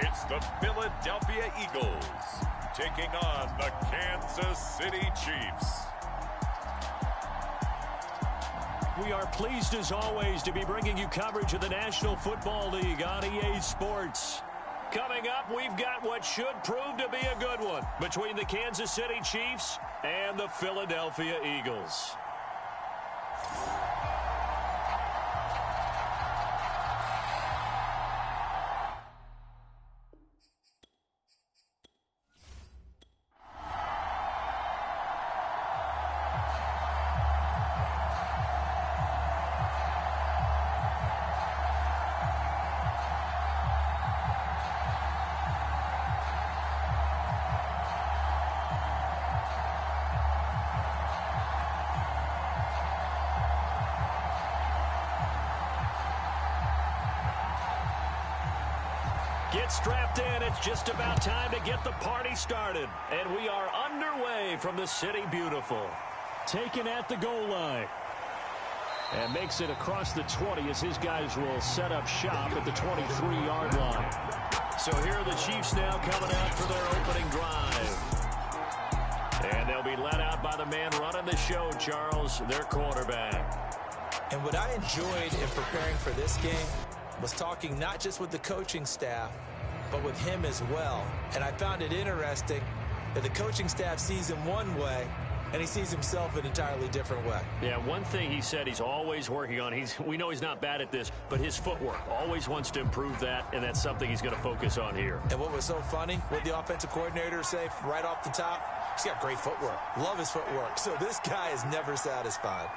It's the Philadelphia Eagles taking on the Kansas City Chiefs. We are pleased as always to be bringing you coverage of the National Football League on EA Sports. Coming up, we've got what should prove to be a good one between the Kansas City Chiefs and the Philadelphia Eagles. Get strapped in. It's just about time to get the party started. And we are underway from the City Beautiful. Taken at the goal line. And makes it across the 20 as his guys will set up shop at the 23-yard line. So here are the Chiefs now coming out for their opening drive. And they'll be led out by the man running the show, Charles, their quarterback. And what I enjoyed in preparing for this game was talking not just with the coaching staff, but with him as well. And I found it interesting that the coaching staff sees him one way, and he sees himself an entirely different way. Yeah, one thing he said he's always working on, we know he's not bad at this, but his footwork, always wants to improve that, and that's something he's going to focus on here. And what was so funny, what the offensive coordinator say right off the top, he's got great footwork. Love his footwork. So this guy is never satisfied.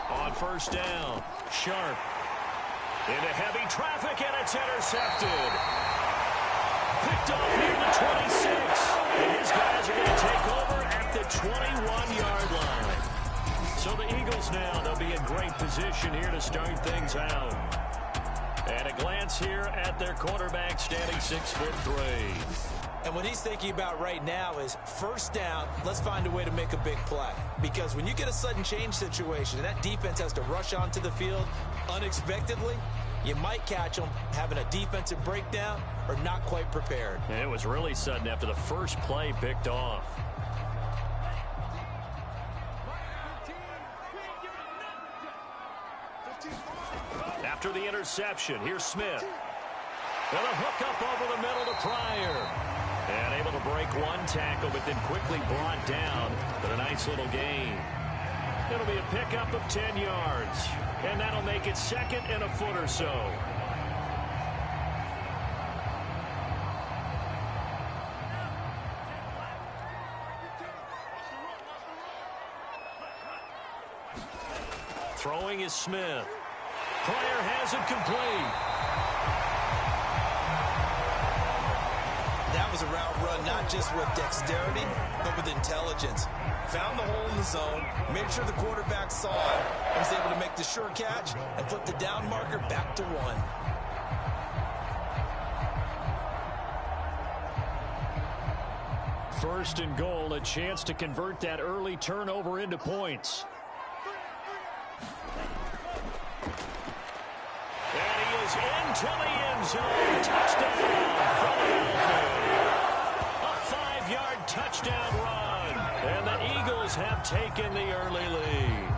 On first down, Sharp into heavy traffic, and it's intercepted. Picked off near the 26, and his guys are going to take over at the 21-yard line. So the Eagles now, they'll be in great position here to start things out. And a glance here at their quarterback, standing 6'3". And what he's thinking about right now is first down, let's find a way to make a big play. Because when you get a sudden change situation and that defense has to rush onto the field unexpectedly, you might catch them having a defensive breakdown or not quite prepared. And it was really sudden after the first play picked off. After the interception, here's Smith. And a hook up over the middle to Pryor. And able to break one tackle, but then quickly brought down. But a nice little gain. It'll be a pickup of 10 yards. And that'll make it second and a foot or so. Throwing is Smith. Pryor has it complete. That was a route run not just with dexterity, but with intelligence. Found the hole in the zone, made sure the quarterback saw it, and was able to make the sure catch and flip the down marker back to 1. First and goal, a chance to convert that early turnover into points. And he is into the end zone. Touchdown, Philadelphia. A 5-yard touchdown run. And the Eagles have taken the early lead.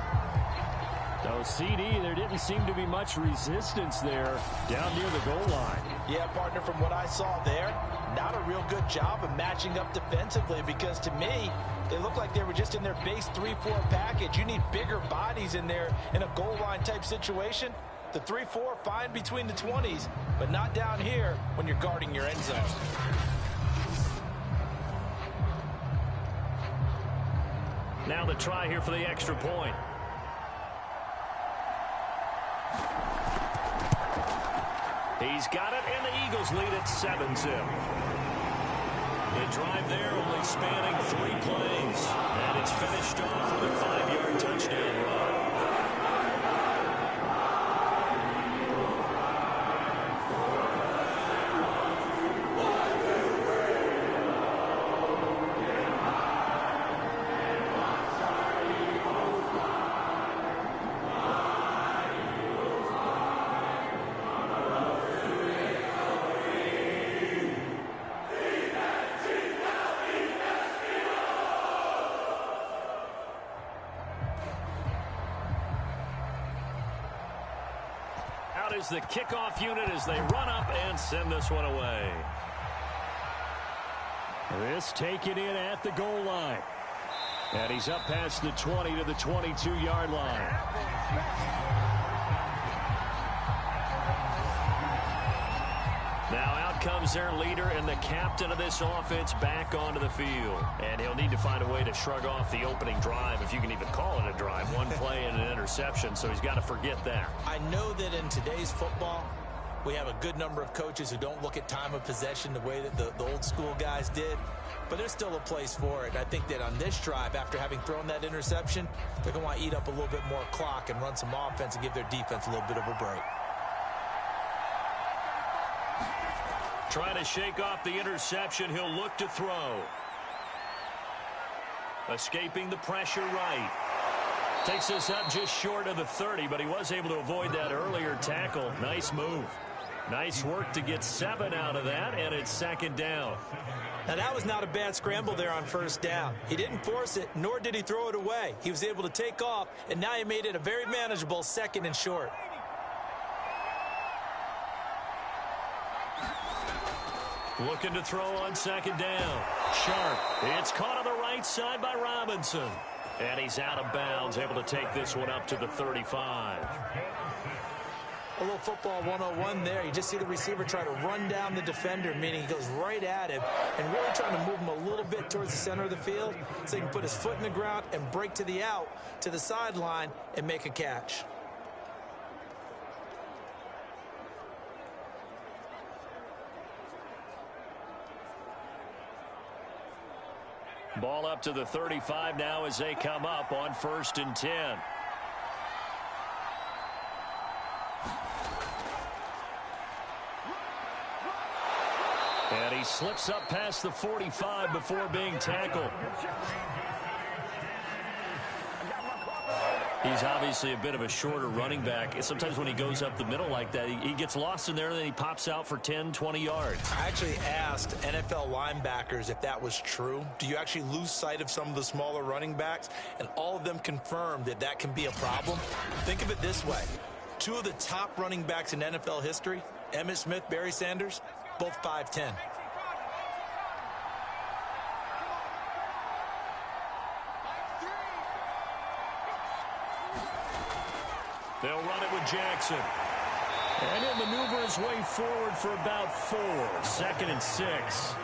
So, CD, there didn't seem to be much resistance there down near the goal line. Yeah, partner, from what I saw there, not a real good job of matching up defensively because to me, they looked like they were just in their base 3-4 package. You need bigger bodies in there in a goal line type situation. The 3-4, fine between the 20s, but not down here when you're guarding your end zone. Now the try here for the extra point. He's got it, and the Eagles lead at 7-zip. The drive there only spanning 3 plays, and it's finished off with a 5-yard touchdown run. is the kickoff unit as they run up and send this one away. This taken in at the goal line. And he's up past the 20 to the 22-yard line. Now out comes their leader and the captain of this offense back onto the field. And he'll need to find a way to shrug off the opening drive, if you can even call it a drive. One play and an interception, so he's got to forget that. I know that in today's football, we have a good number of coaches who don't look at time of possession the way that the old school guys did. But there's still a place for it. I think that on this drive, after having thrown that interception, they're going to want to eat up a little bit more clock and run some offense and give their defense a little bit of a break. Trying to shake off the interception, he'll look to throw. Escaping the pressure right. Takes us up just short of the 30, but he was able to avoid that earlier tackle. Nice move. Nice work to get 7 out of that, and it's second down. Now, that was not a bad scramble there on first down. He didn't force it, nor did he throw it away. He was able to take off, and now he made it a very manageable second and short. Looking to throw on second down. Sharp. It's caught on the right side by Robinson. And he's out of bounds, able to take this one up to the 35. A little football 101 there. You just see the receiver try to run down the defender, meaning he goes right at him and really trying to move him a little bit towards the center of the field so he can put his foot in the ground and break to the out, to the sideline, and make a catch. Ball up to the 35 now as they come up on 1st and 10. And he slips up past the 45 before being tackled. He's obviously a bit of a shorter running back. Sometimes when he goes up the middle like that, he gets lost in there, and then he pops out for 10, 20 yards. I actually asked NFL linebackers if that was true. Do you actually lose sight of some of the smaller running backs? And all of them confirmed that that can be a problem. Think of it this way. 2 of the top running backs in NFL history, Emmitt Smith, Barry Sanders, both 5'10". They'll run it with Jackson. And he'll maneuver his way forward for about 4. 2nd and 6.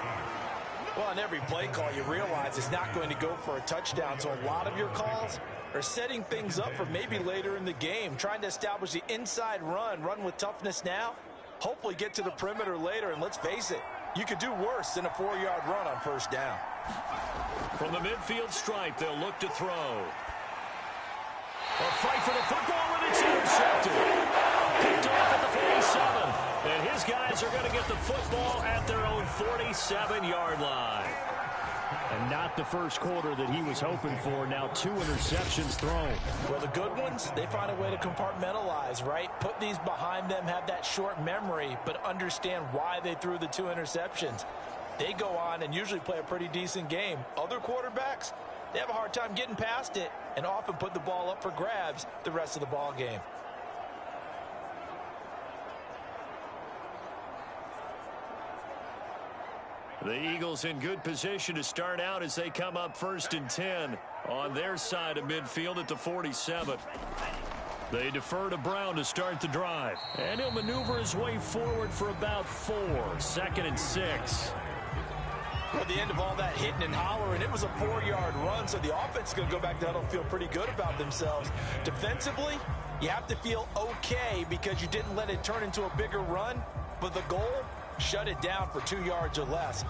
Well, on every play call, you realize it's not going to go for a touchdown. So a lot of your calls are setting things up for maybe later in the game, trying to establish the inside run with toughness now, hopefully get to the perimeter later. And let's face it, you could do worse than a 4-yard run on first down. From the midfield stripe, they'll look to throw. A fight for the football, and it's intercepted. Picked off at the 47. And his guys are going to get the football at their own 47-yard line. And not the first quarter that he was hoping for. Now 2 interceptions thrown. Well, the good ones, they find a way to compartmentalize, right? Put these behind them, have that short memory, but understand why they threw the 2 interceptions. They go on and usually play a pretty decent game. Other quarterbacks, they have a hard time getting past it and often put the ball up for grabs the rest of the ball game. The Eagles in good position to start out as they come up 1st and 10 on their side of midfield at the 47. They defer to Brown to start the drive. And he'll maneuver his way forward for about 4. 2nd and 6. At the end of all that hitting and hollering, it was a 4-yard run, so the offense is going to go back to huddle and feel pretty good about themselves. Defensively, you have to feel okay because you didn't let it turn into a bigger run, but the goal, shut it down for 2 yards or less.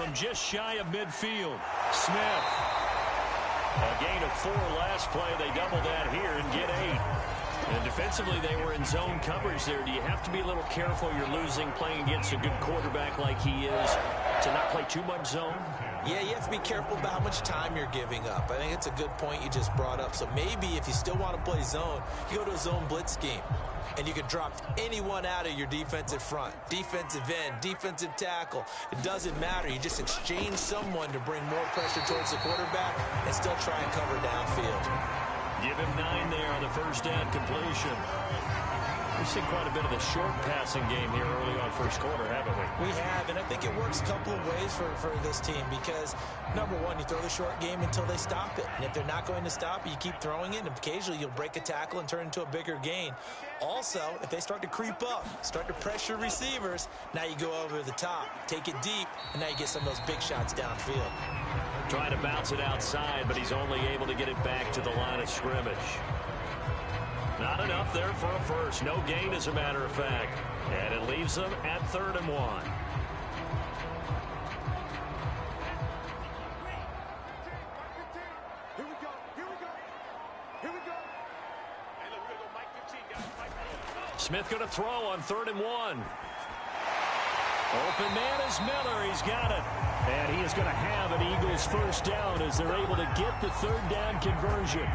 from just shy of midfield. Smith. A gain of 4 last play. They double that here and get 8. And defensively, they were in zone coverage there. Do you have to be a little careful? You're losing playing against a good quarterback like he is to not play too much zone? Yeah, you have to be careful about how much time you're giving up. I think it's a good point you just brought up. So maybe if you still want to play zone, you go to a zone blitz scheme. And you can drop anyone out of your defensive front. Defensive end, defensive tackle. It doesn't matter. You just exchange someone to bring more pressure towards the quarterback and still try and cover downfield. Give him 9 there on the first down completion. We've seen quite a bit of the short passing game here early on first quarter, haven't we? We have, and I think it works a couple of ways for this team because, number one, you throw the short game until they stop it. And if they're not going to stop it, you keep throwing it, and occasionally you'll break a tackle and turn into a bigger gain. Also, if they start to creep up, start to pressure receivers, now you go over the top, take it deep, and now you get some of those big shots downfield. Trying to bounce it outside, but he's only able to get it back to the line of scrimmage. Not enough there for a first. No gain, as a matter of fact. And it leaves them at 3rd and 1. Here we go. Hey, look, we're going to go Mike 15, guys. Smith going to throw on 3rd and 1. Open man is Miller. He's got it. And he is going to have an Eagles first down as they're able to get the 3rd down conversion.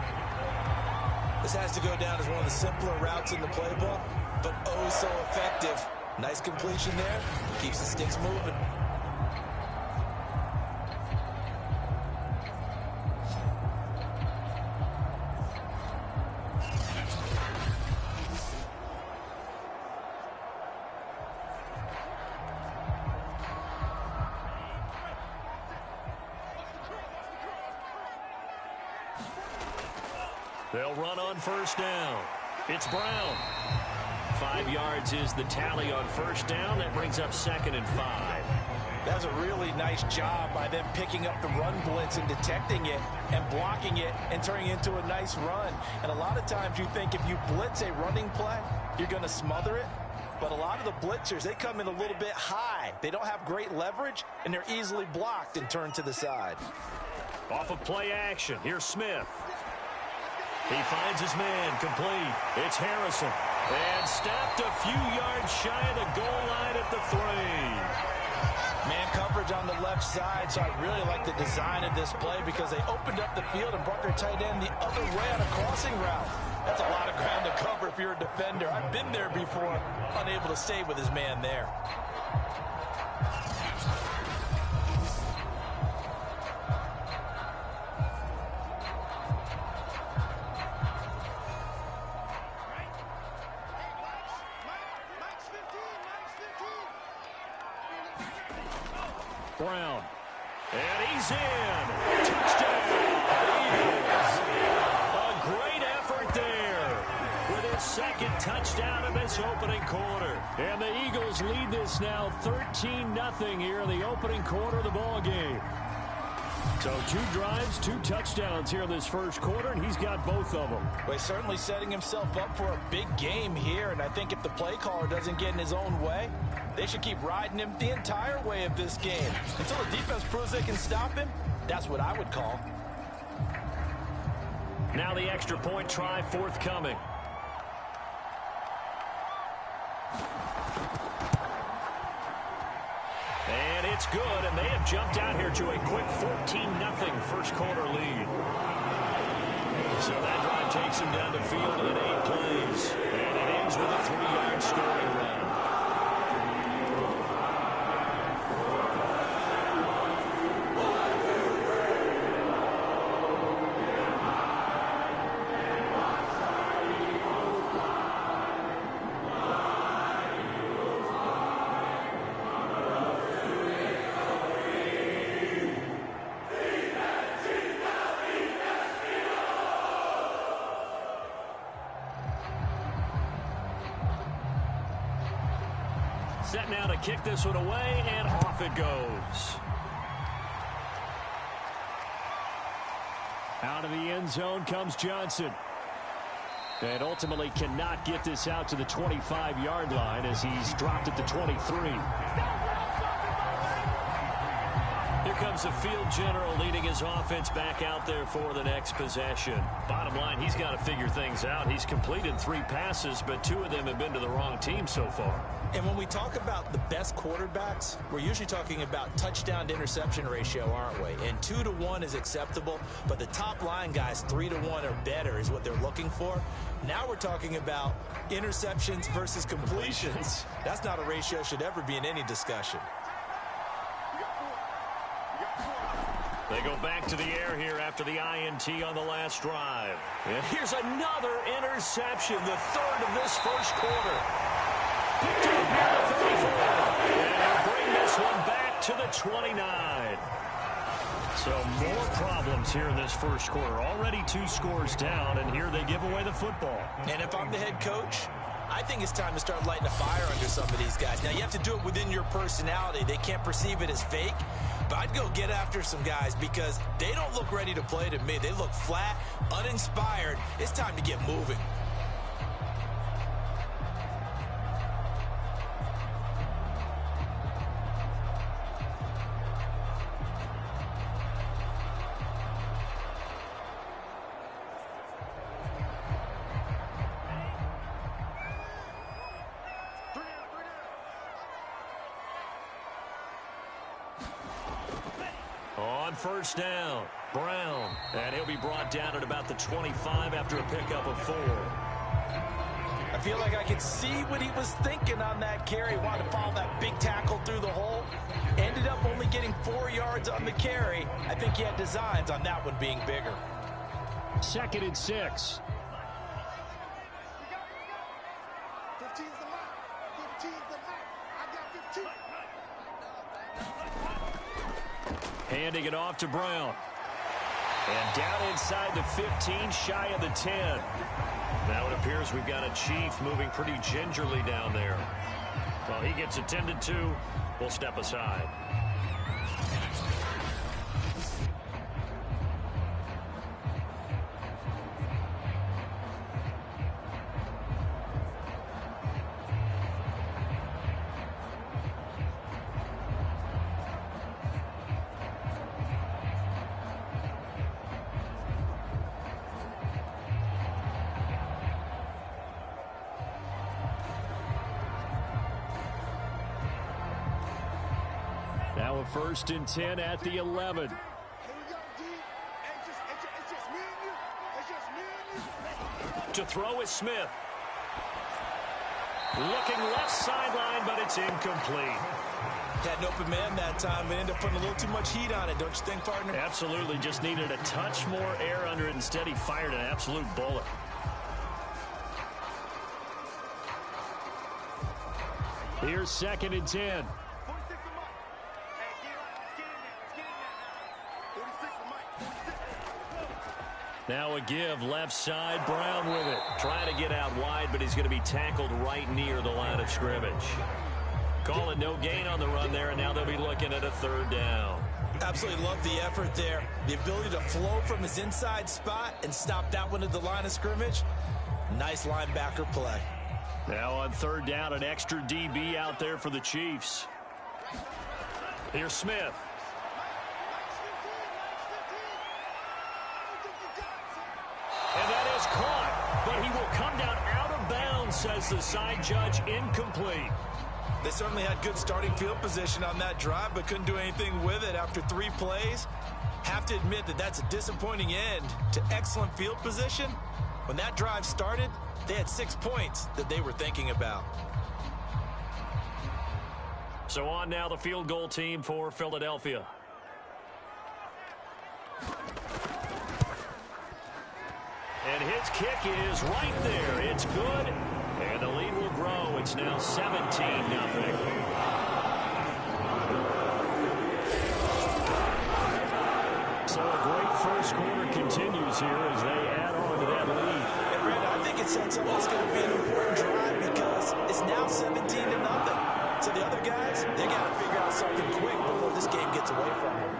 This has to go down as one of the simpler routes in the playbook, but oh so effective. Nice completion there. Keeps the sticks moving. They'll run on first down. It's Brown. 5 yards is the tally on first down. That brings up 2nd and 5. That was a really nice job by them picking up the run blitz and detecting it and blocking it and turning it into a nice run. And a lot of times you think if you blitz a running play, you're going to smother it. But a lot of the blitzers, they come in a little bit high. They don't have great leverage, and they're easily blocked and turned to the side. Off of play action. Here's Smith. He finds his man complete. It's Harrison. And stopped a few yards shy of the goal line at the 3. Man coverage on the left side, so I really like the design of this play because they opened up the field and brought their tight end the other way on a crossing route. That's a lot of ground to cover if you're a defender. I've been there before, unable to stay with his man there. Brown. And he's in. Touchdown. Eagles. A great effort there with his 2nd touchdown in this opening quarter. And the Eagles lead this now 13-0 here in the opening quarter of the ball game. So 2 drives, 2 touchdowns here in this first quarter, and he's got both of them. Well, he's certainly setting himself up for a big game here, and I think if the play caller doesn't get in his own way, they should keep riding him the entire way of this game. Until the defense proves they can stop him, that's what I would call. Now the extra point try forthcoming. And it's good, and they have jumped out here to a quick 14-0 first quarter lead. So that drive takes him down the field in 8 plays. And it ends with a 3-yard scoring run. Set now to kick this one away, and off it goes. Out of the end zone comes Johnson. And ultimately cannot get this out to the 25-yard line as he's dropped at the 23. comes the field general leading his offense back out there for the next possession. Bottom line, he's got to figure things out. He's completed 3 passes, but 2 of them have been to the wrong team so far. And when we talk about the best quarterbacks, we're usually talking about touchdown to interception ratio, aren't we? And 2 to 1 is acceptable, but the top line guys, 3 to 1 or better is what they're looking for. Now we're talking about interceptions versus completions. That's not a ratio should ever be in any discussion. They go back to the air here after the INT on the last drive. And here's another interception, the 3rd of this first quarter. Picked up here at the 34. And they'll bring this one back to the 29. So more problems here in this first quarter. Already 2 scores down, and here they give away the football. And if I'm the head coach, I think it's time to start lighting a fire under some of these guys. Now, you have to do it within your personality. They can't perceive it as fake. But I'd go get after some guys because they don't look ready to play to me. They look flat, uninspired. It's time to get moving. First down, Brown, and he'll be brought down at about the 25 after a pickup of 4. I feel like I could see what he was thinking on that carry. Wanted to follow that big tackle through the hole. Ended up only getting 4 yards on the carry. I think he had designs on that one being bigger. 2nd and 6. 15's the mark. 15's the mark. I got 15. Handing it off to Brown. And down inside the 15, shy of the 10. Now it appears we've got a Chief moving pretty gingerly down there. While he gets attended to, we'll step aside. Now a 1st and 10 at the 11. To throw is Smith. Looking left sideline, but it's incomplete. Had an open man that time, but ended up putting a little too much heat on it, don't you think, partner? Absolutely, just needed a touch more air under it. Instead, he fired an absolute bullet. Here's 2nd and 10. Now a give, left side, Brown with it. Trying to get out wide, but he's going to be tackled right near the line of scrimmage. Calling no gain on the run there, and now they'll be looking at a 3rd down. Absolutely love the effort there. The ability to flow from his inside spot and stop that one at the line of scrimmage. Nice linebacker play. Now on 3rd down, an extra DB out there for the Chiefs. Here's Smith. And that is caught, but he will come down out of bounds, says the side judge, incomplete. They certainly had good starting field position on that drive, but couldn't do anything with it after 3 plays. Have to admit that that's a disappointing end to excellent field position. When that drive started, they had 6 points that they were thinking about. So on now the field goal team for Philadelphia. And his kick is right there. It's good. And the lead will grow. It's now 17-0. So a great first quarter continues here as they add on to that lead. And Brandon, I think it sets up what's going to be an important drive because it's now 17-0. So the other guys, they got to figure out something quick before this game gets away from them.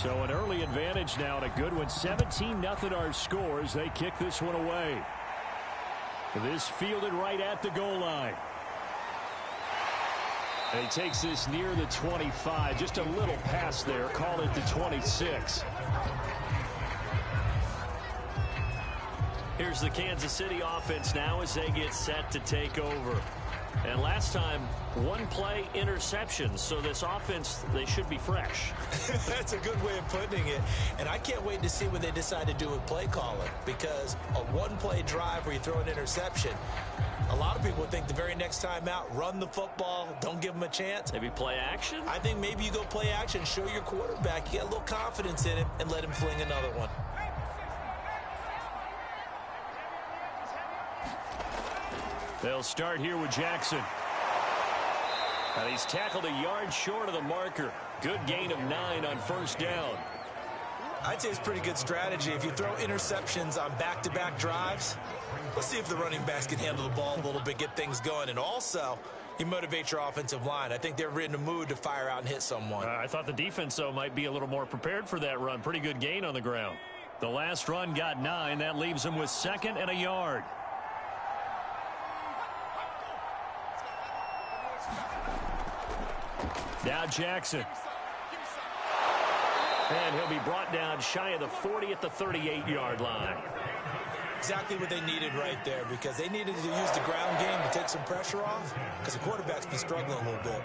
So an early advantage now and a good one. 17-0 our scores. They kick this one away. This fielded right at the goal line. And he takes this near the 25. Just a little pass there. Call it the 26. Here's the Kansas City offense now as they get set to take over. And last time, one play interception. So this offense, they should be fresh. That's a good way of putting it. And I can't wait to see what they decide to do with play calling. Because a one-play drive where you throw an interception, a lot of people think the very next time out, run the football, don't give them a chance. Maybe play action? I think maybe you go play action, show your quarterback, you get a little confidence in him, and let him fling another one. They'll start here with Jackson. And he's tackled a yard short of the marker. Good gain of 9 on first down. I'd say it's pretty good strategy. If you throw interceptions on back-to-back drives, let's see if the running backs can handle the ball a little bit, get things going. And also, you motivate your offensive line. I think they're in a mood to fire out and hit someone. I thought the defense, though, might be a little more prepared for that run. Pretty good gain on the ground. The last run got 9. That leaves them with 2nd and a yard. Now Jackson. And he'll be brought down shy of the 40 at the 38-yard line. Exactly what they needed right there, because they needed to use the ground game to take some pressure off, because the quarterback's been struggling a little bit.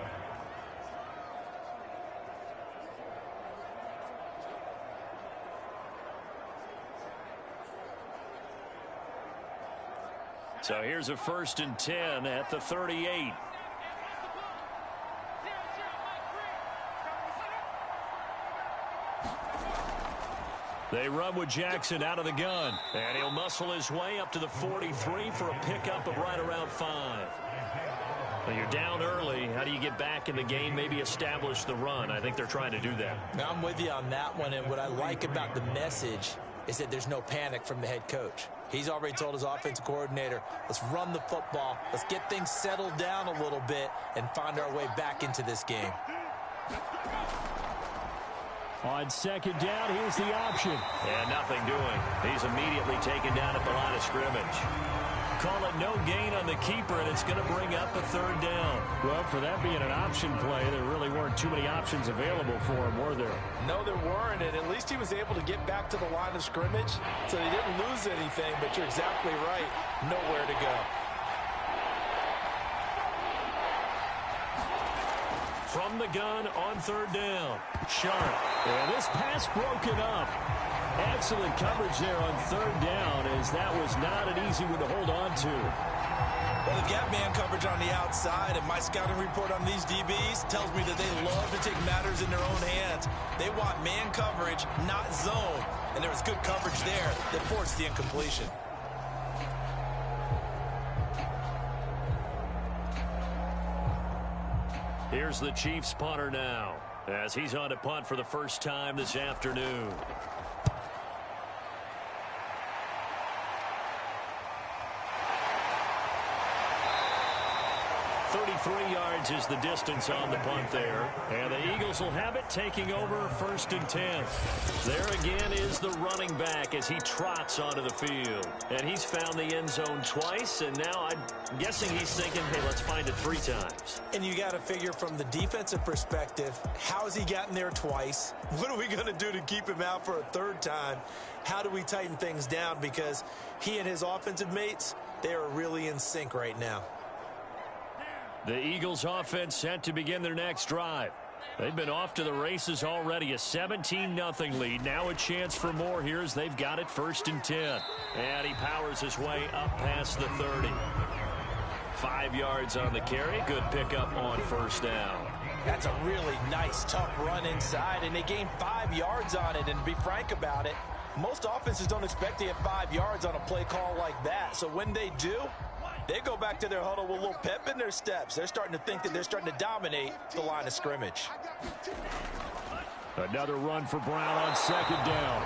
So here's a 1st and 10 at the 38. They run with Jackson out of the gun. And he'll muscle his way up to the 43 for a pickup of right around 5. Well, you're down early. How do you get back in the game, maybe establish the run? I think they're trying to do that. Now, I'm with you on that one, and what I like about the message is that there's no panic from the head coach. He's already told his offensive coordinator, let's run the football, let's get things settled down a little bit and find our way back into this game. On 2nd down, here's the option. And nothing doing. He's immediately taken down at the line of scrimmage. Call it no gain on the keeper, and it's going to bring up a 3rd down. Well, for that being an option play, there really weren't too many options available for him, were there? No, there weren't, and at least he was able to get back to the line of scrimmage, so he didn't lose anything, but you're exactly right. Nowhere to go. From the gun on 3rd down. Sharp. And this pass broken up. Excellent coverage there on 3rd down, as that was not an easy one to hold on to. Well, they've got man coverage on the outside, and my scouting report on these DBs tells me that they love to take matters in their own hands. They want man coverage, not zone. And there was good coverage there that forced the incompletion. Here's the Chiefs punter now, as he's on to punt for the first time this afternoon. 33 yards is the distance on the punt there. And the Eagles will have it, taking over 1st and 10. There again is the running back as he trots onto the field. And he's found the end zone twice, and now I'm guessing he's thinking, hey, let's find it 3 times. And you got to figure from the defensive perspective, how has he gotten there twice? What are we going to do to keep him out for a 3rd time? How do we tighten things down? Because he and his offensive mates, they are really in sync right now. The Eagles offense set to begin their next drive. They've been off to the races already. A 17-0 lead. Now a chance for more here as they've got it 1st and 10. And he powers his way up past the 30. 5 yards on the carry. Good pickup on 1st down. That's a really nice, tough run inside, and they gained 5 yards on it. And to be frank about it, most offenses don't expect to get 5 yards on a play call like that. So when they do, they go back to their huddle with a little pep in their steps. They're starting to think that they're starting to dominate the line of scrimmage. Another run for Brown on 2nd down.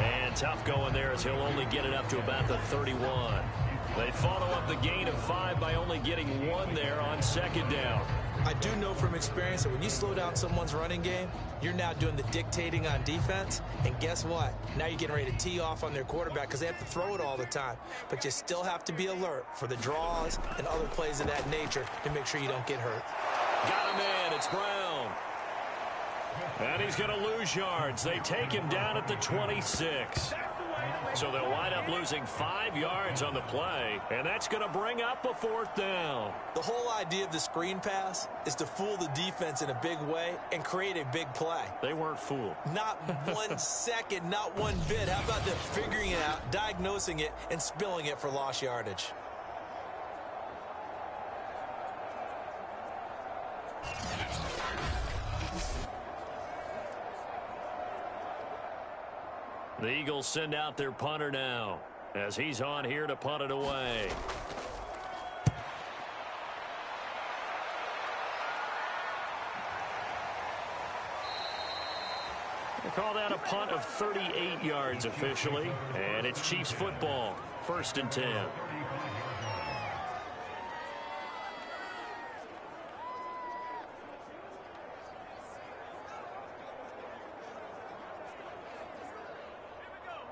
And tough going there as he'll only get it up to about the 31. They follow up the gain of 5 by only getting 1 there on 2nd down. I do know from experience that when you slow down someone's running game, you're now doing the dictating on defense. And guess what? Now you're getting ready to tee off on their quarterback because they have to throw it all the time. But you still have to be alert for the draws and other plays of that nature to make sure you don't get hurt. Got him in. It's Brown. And he's going to lose yards. They take him down at the 26. So they'll wind up losing 5 yards on the play, and that's going to bring up a 4th down. The whole idea of the screen pass is to fool the defense in a big way and create a big play. They weren't fooled. Not 1 second, not one bit. How about them figuring it out, diagnosing it, and spilling it for lost yardage? The Eagles send out their punter now as he's on here to punt it away. They call that a punt of 38 yards officially, and it's Chiefs football, 1st and 10.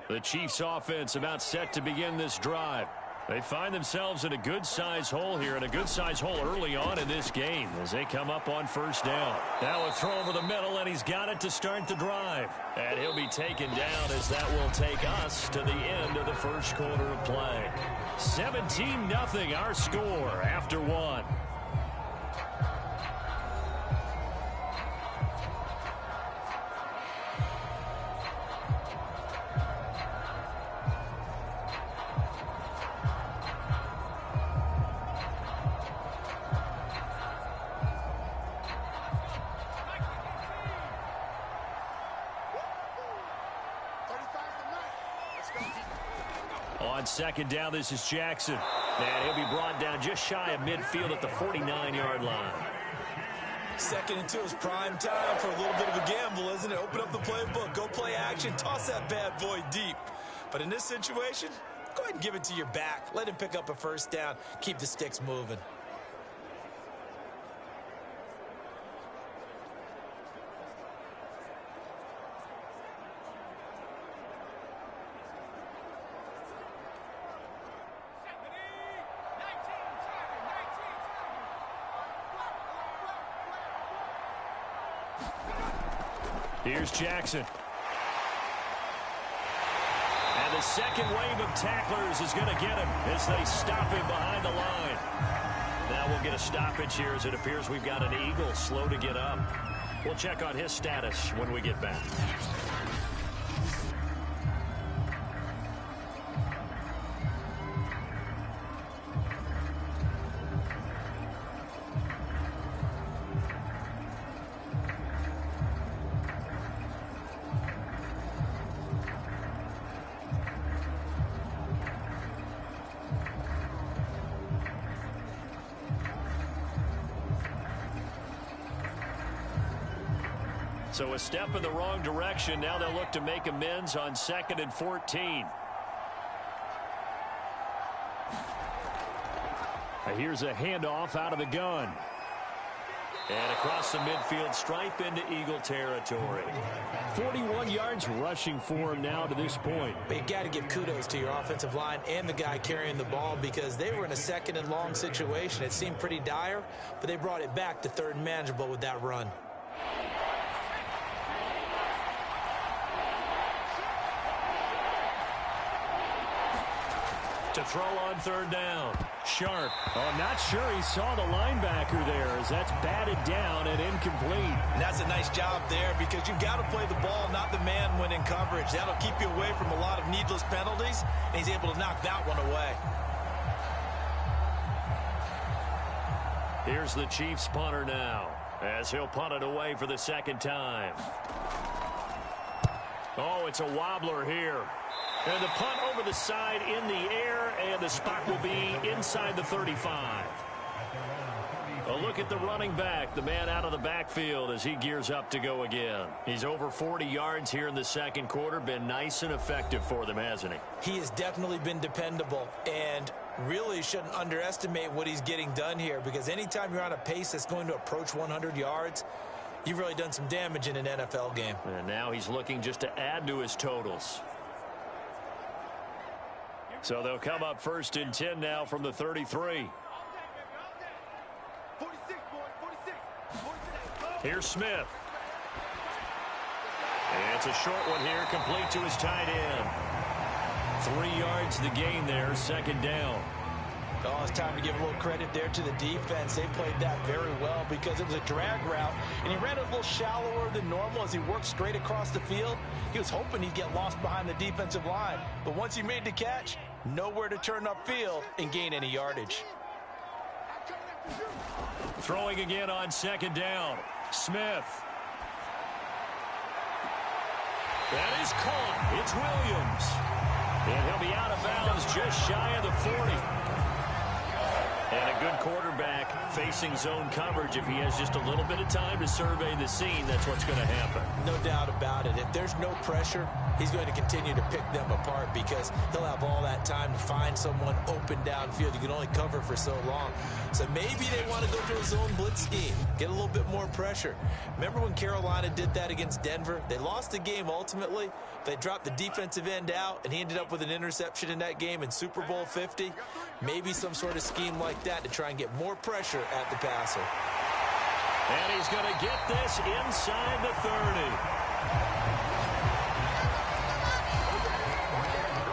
The Chiefs offense about set to begin this drive. They find themselves in a good-sized hole here, and a good-sized hole early on in this game as they come up on 1st down. Now a throw over the middle, and he's got it to start the drive. And he'll be taken down as that will take us to the end of the 1st quarter of play. 17-0 our score after 1. On 2nd down, this is Jackson. And he'll be brought down just shy of midfield at the 49-yard line. 2nd and 2 is prime time for a little bit of a gamble, isn't it? Open up the playbook, go play action, toss that bad boy deep. But in this situation, go ahead and give it to your back. Let him pick up a 1st down. Keep the sticks moving. Here's Jackson. And the second wave of tacklers is going to get him as they stop him behind the line. Now we'll get a stoppage here as it appears we've got an Eagle slow to get up. We'll check on his status when we get back. So a step in the wrong direction. Now they'll look to make amends on 2nd and 14. Here's a handoff out of the gun. And across the midfield stripe into Eagle territory. 41 yards rushing for him now to this point. But you got to give kudos to your offensive line and the guy carrying the ball because they were in a 2nd and long situation. It seemed pretty dire, but they brought it back to 3rd and manageable with that run. To throw on 3rd down. Sharp. Oh, not sure he saw the linebacker there as that's batted down and incomplete. And that's a nice job there because you've got to play the ball, not the man when in coverage. That'll keep you away from a lot of needless penalties, and he's able to knock that one away. Here's the Chiefs punter now as he'll punt it away for the 2nd time. Oh, it's a wobbler here. And the punt over the side in the air, and the spot will be inside the 35. A look at the running back, the man out of the backfield as he gears up to go again. He's over 40 yards here in the second quarter. Been nice and effective for them, hasn't he? He has definitely been dependable, and really shouldn't underestimate what he's getting done here, because anytime you're on a pace that's going to approach 100 yards, you've really done some damage in an NFL game. And now he's looking just to add to his totals. So they'll come up 1st and 10 now from the 33. Here's Smith. And it's a short one here, complete to his tight end. 3 yards the gain there, second down. Oh, it's time to give a little credit there to the defense. They played that very well because it was a drag route, and he ran a little shallower than normal as he worked straight across the field. He was hoping he'd get lost behind the defensive line, but once he made the catch, nowhere to turn upfield and gain any yardage. Throwing again on second down. Smith. That is caught. It's Williams. And he'll be out of bounds just shy of the 40. And a good quarterback facing zone coverage. If he has just a little bit of time to survey the scene, that's what's going to happen. No doubt about it. If there's no pressure, he's going to continue to pick them apart because he'll have all that time to find someone open downfield. You can only cover for so long. So maybe they want to go to a zone blitz scheme, get a little bit more pressure. Remember when Carolina did that against Denver? They lost the game ultimately. They dropped the defensive end out, and he ended up with an interception in that game in Super Bowl 50. Maybe some sort of scheme like that to try and get more pressure at the passer. And he's going to get this inside the 30.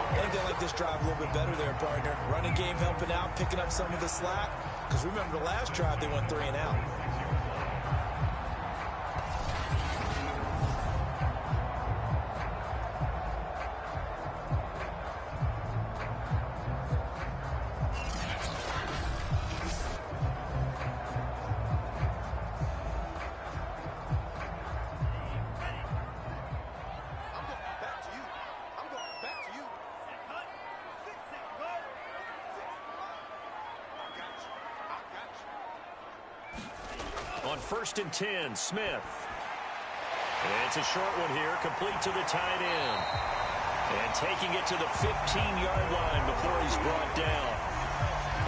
I think they like this drive a little bit better there, partner. Running game helping out, picking up some of the slack. Because remember the last drive, they went 3 and out. On 1st and 10, Smith. And it's a short one here, complete to the tight end. And taking it to the 15-yard line before he's brought down.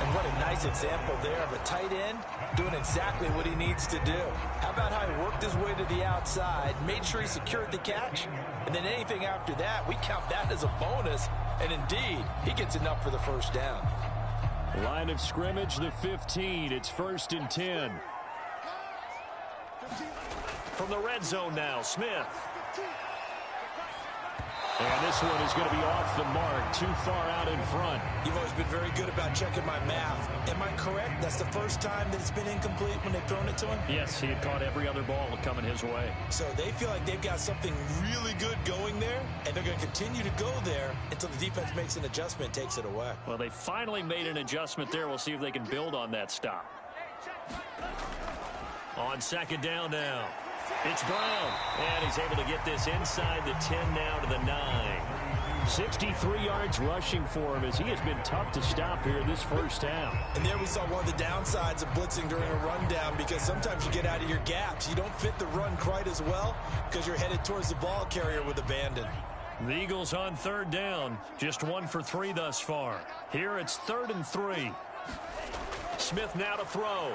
And what a nice example there of a tight end doing exactly what he needs to do. How about how he worked his way to the outside, made sure he secured the catch, and then anything after that, we count that as a bonus. And indeed, he gets enough for the first down. Line of scrimmage, the 15. It's 1st and 10. From the red zone now, Smith. And this one is going to be off the mark, too far out in front. You've always been very good about checking my math. Am I correct? That's the first time that it's been incomplete when they've thrown it to him? Yes, he had caught every other ball coming his way. So they feel like they've got something really good going there, and they're going to continue to go there until the defense makes an adjustment and takes it away. Well, they finally made an adjustment there. We'll see if they can build on that stop. On second down now. It's Brown, and he's able to get this inside the 10 now to the 9. 63 yards rushing for him as he has been tough to stop here this first half. And there we saw one of the downsides of blitzing during a rundown, because sometimes you get out of your gaps. You don't fit the run quite as well because you're headed towards the ball carrier with abandon. The Eagles on 3rd down, just 1 for 3 thus far. Here it's 3rd and 3. Smith now to throw.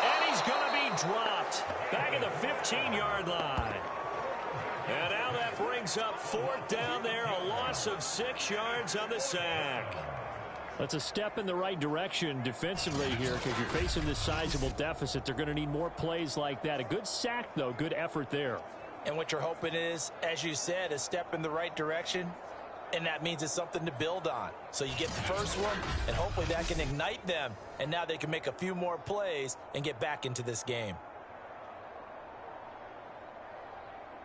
And he's going to be dropped back at the 15-yard line. And now that brings up 4th down there, a loss of 6 yards on the sack. That's a step in the right direction defensively here because you're facing this sizable deficit. They're going to need more plays like that. A good sack, though. Good effort there. And what you're hoping is, as you said, a step in the right direction. And that means it's something to build on. So you get the first one, and hopefully that can ignite them. And now they can make a few more plays and get back into this game.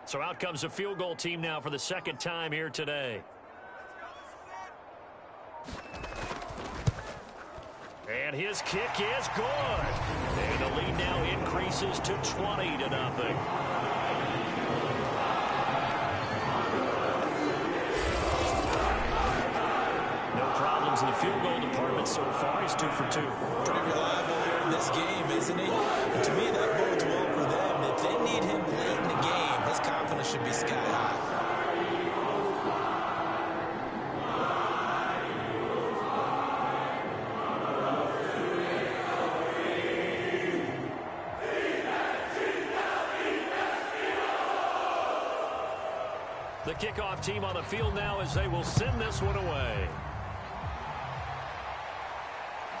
So out comes a field goal team now for the 2nd time here today. And his kick is good. And the lead now increases to 20-0. In the field goal department so far, he's 2 for 2. Pretty reliable here. in this game, isn't he? And to me, that bodes well for them. If they need him late in the game, his confidence should be sky high. The kickoff team on the field now as they will send this one away.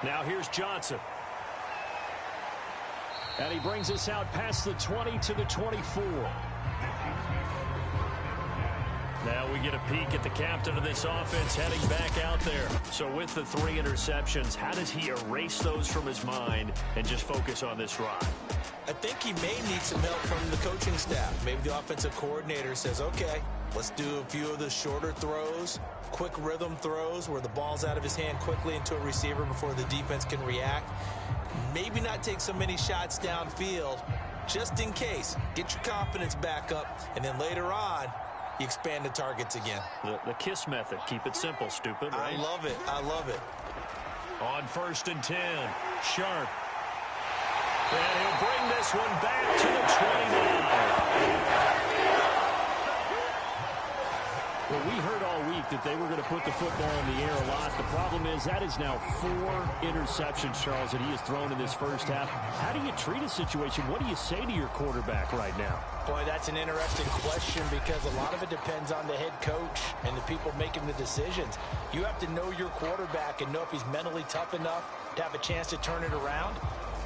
Now here's Johnson. And he brings us out past the 20 to the 24. Now we get a peek at the captain of this offense heading back out there. So with the 3 interceptions, how does he erase those from his mind and just focus on this drive? I think he may need some help from the coaching staff. Maybe the offensive coordinator says, okay, let's do a few of the shorter throws, quick rhythm throws where the ball's out of his hand quickly into a receiver before the defense can react. Maybe not take so many shots downfield just in case. Get your confidence back up, and then later on, you expand the targets again. The KISS method. Keep it simple, stupid, right? I love it. I love it. On 1st and 10, Sharp. And he'll bring this one back to the 29. Well, we heard all week that they were going to put the football in the air a lot. The problem is that is now 4 interceptions, Charles, that he has thrown in this first half. How do you treat a situation? What do you say to your quarterback right now? Boy, that's an interesting question because a lot of it depends on the head coach and the people making the decisions. You have to know your quarterback and know if he's mentally tough enough to have a chance to turn it around.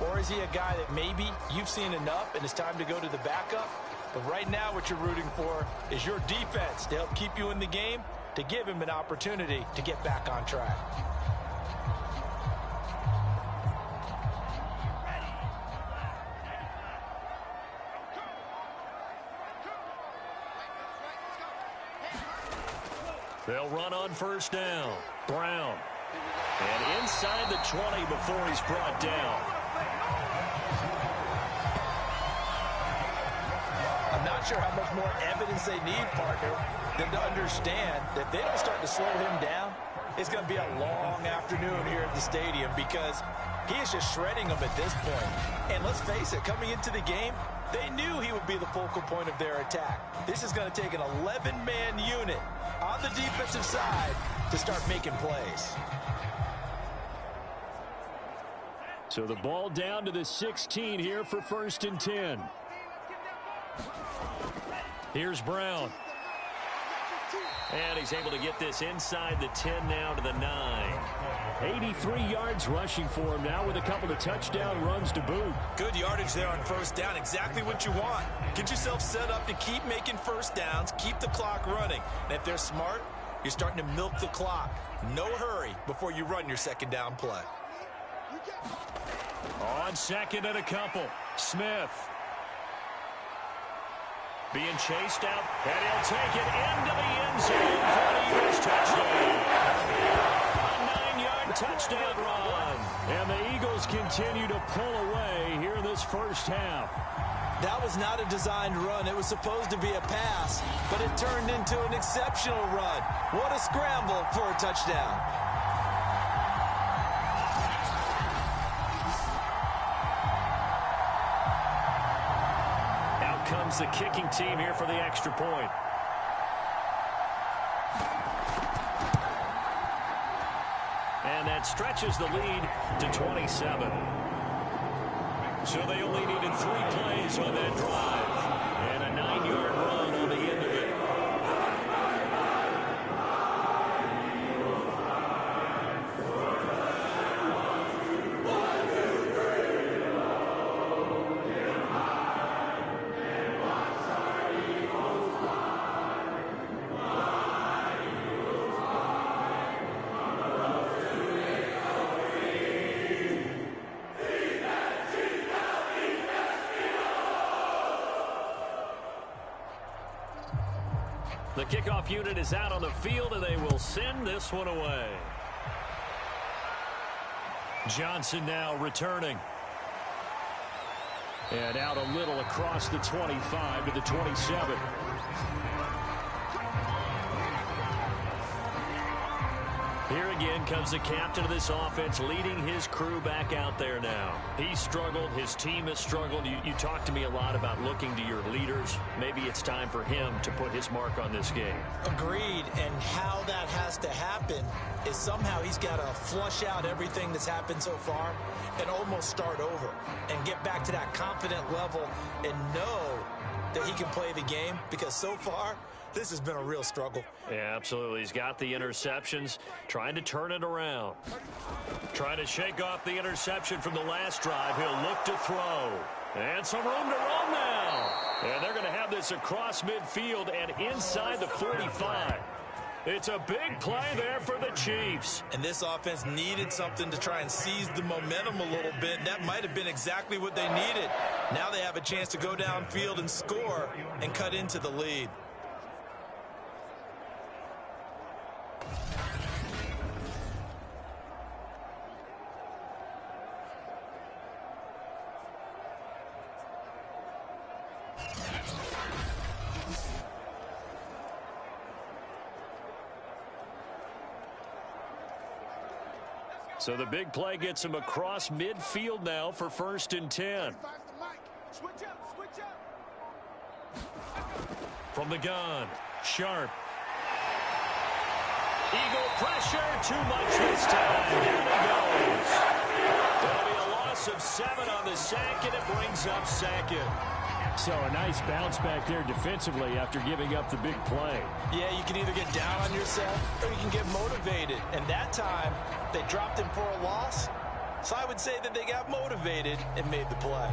Or is he a guy that maybe you've seen enough and it's time to go to the backup? But right now what you're rooting for is your defense to help keep you in the game, to give him an opportunity to get back on track. They'll run on 1st down. Brown. And inside the 20 before he's brought down. I'm not sure how much more evidence they need, partner, than to understand that if they don't start to slow him down, it's going to be a long afternoon here at the stadium because he is just shredding them at this point. And let's face it, coming into the game, they knew he would be the focal point of their attack. This is going to take an 11-man unit on the defensive side to start making plays. So the ball down to the 16 here for 1st and 10. Here's Brown. And he's able to get this inside the 10 now to the 9. 83 yards rushing for him now with a couple of touchdown runs to boot. Good yardage there on 1st down. Exactly what you want. Get yourself set up to keep making 1st downs, keep the clock running. And if they're smart, you're starting to milk the clock. No hurry before you run your 2nd down play. On 2nd and a couple, Smith. Being chased out, and he'll take it into the end zone for an Eagles touchdown. A 9-yard touchdown run. And the Eagles continue to pull away here in this first half. That was not a designed run. It was supposed to be a pass, but it turned into an exceptional run. What a scramble for a touchdown. Comes the kicking team here for the extra point. And that stretches the lead to 27. So they only needed 3 plays on that drive. And a 9-yard run on the end of it. The kickoff unit is out on the field, and they will send this one away. Johnson now returning. And out a little across the 25 to the 27. Here again comes the captain of this offense leading his crew back out there now. He struggled. His team has struggled. You talked to me a lot about looking to your leaders. Maybe it's time for him to put his mark on this game. Agreed. And how that has to happen is somehow he's got to flush out everything that's happened so far and almost start over and get back to that confident level and know that he can play the game, because so far this has been a real struggle. Yeah, absolutely. He's got the interceptions, trying to turn it around. Trying to shake off the interception from the last drive. He'll look to throw. And some room to run now. And they're going to have this across midfield and inside the 45. It's a big play there for the Chiefs. And this offense needed something to try and seize the momentum a little bit. And that might have been exactly what they needed. Now they have a chance to go downfield and score and cut into the lead. So the big play gets him across midfield now for 1st and 10. From the gun, Sharp. Eagle pressure, too much this time. Down he goes. There'll be a loss of 7 on the sack, and it brings up 2nd. So a nice bounce back there defensively after giving up the big play. Yeah, you can either get down on yourself or you can get motivated. And that time, they dropped him for a loss. So I would say that they got motivated and made the play.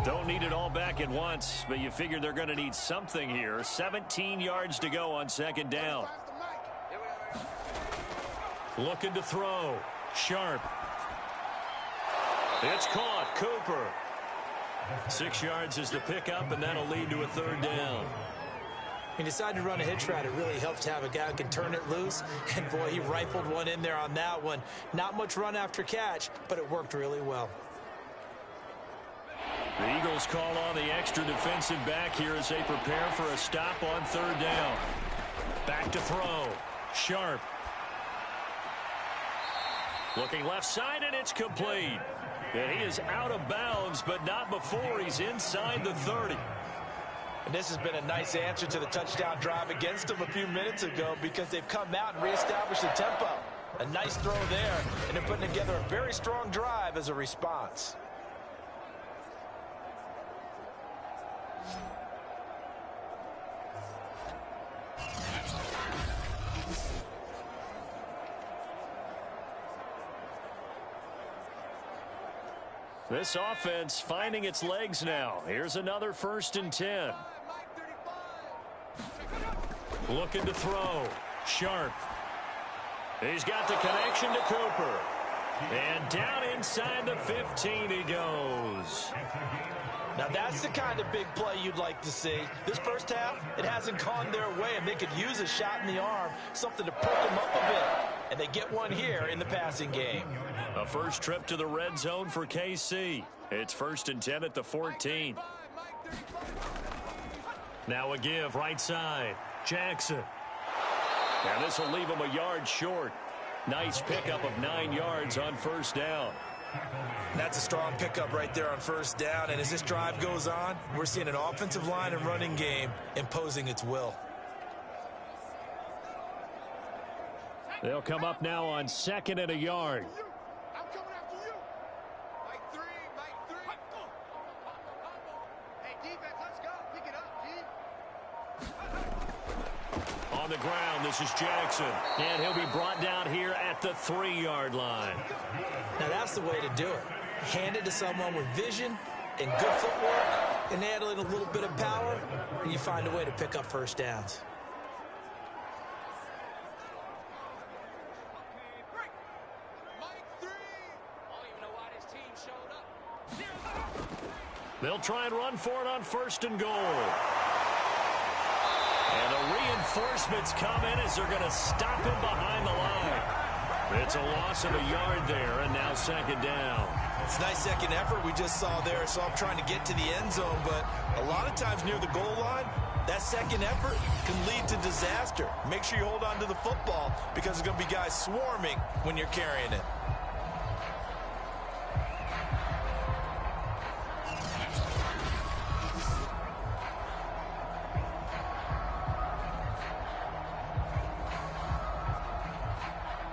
Don't need it all back at once, but you figure they're going to need something here. 17 yards to go on 2nd down. Looking to throw. Sharp. It's caught. Cooper. 6 yards is the pickup, and that'll lead to a 3rd down. He decided to run a hitch route. It really helps to have a guy who can turn it loose. And, boy, he rifled one in there on that one. Not much run after catch, but it worked really well. The Eagles call on the extra defensive back here as they prepare for a stop on 3rd down. Back to throw. Sharp. Looking left side, and it's complete. And he is out of bounds, but not before he's inside the 30. And this has been a nice answer to the touchdown drive against them a few minutes ago, because they've come out and reestablished the tempo. A nice throw there, and they're putting together a very strong drive as a response. This offense finding its legs now. Here's another 1st and 10. Looking to throw. Sharp. He's got the connection to Cooper. And down inside the 15 he goes. Now that's the kind of big play you'd like to see. This first half, it hasn't gone their way, and they could use a shot in the arm, something to perk them up a bit. And they get one here in the passing game. A first trip to the red zone for KC. It's 1st and 10 at the 14. Now a give right side. Jackson. And this will leave him a yard short. Nice pickup of 9 yards on 1st down. That's a strong pickup right there on 1st down. And as this drive goes on, we're seeing an offensive line and running game imposing its will. They'll come up now on 2nd and a yard. I'm coming after you. Mike 3, Mike 3. Hey, defense, let's go. Pick it up, G. On the ground, this is Jackson. And he'll be brought down here at the 3-yard line. Now that's the way to do it. Hand it to someone with vision and good footwork, and add in a little bit of power, and you find a way to pick up 1st downs. They'll try and run for it on 1st and goal. And the reinforcements come in as they're going to stop him behind the line. It's a loss of a yard there, and now second down. It's a nice second effort we just saw there. So I'm trying to get to the end zone, but a lot of times near the goal line, that second effort can lead to disaster. Make sure you hold on to the football because there's going to be guys swarming when you're carrying it.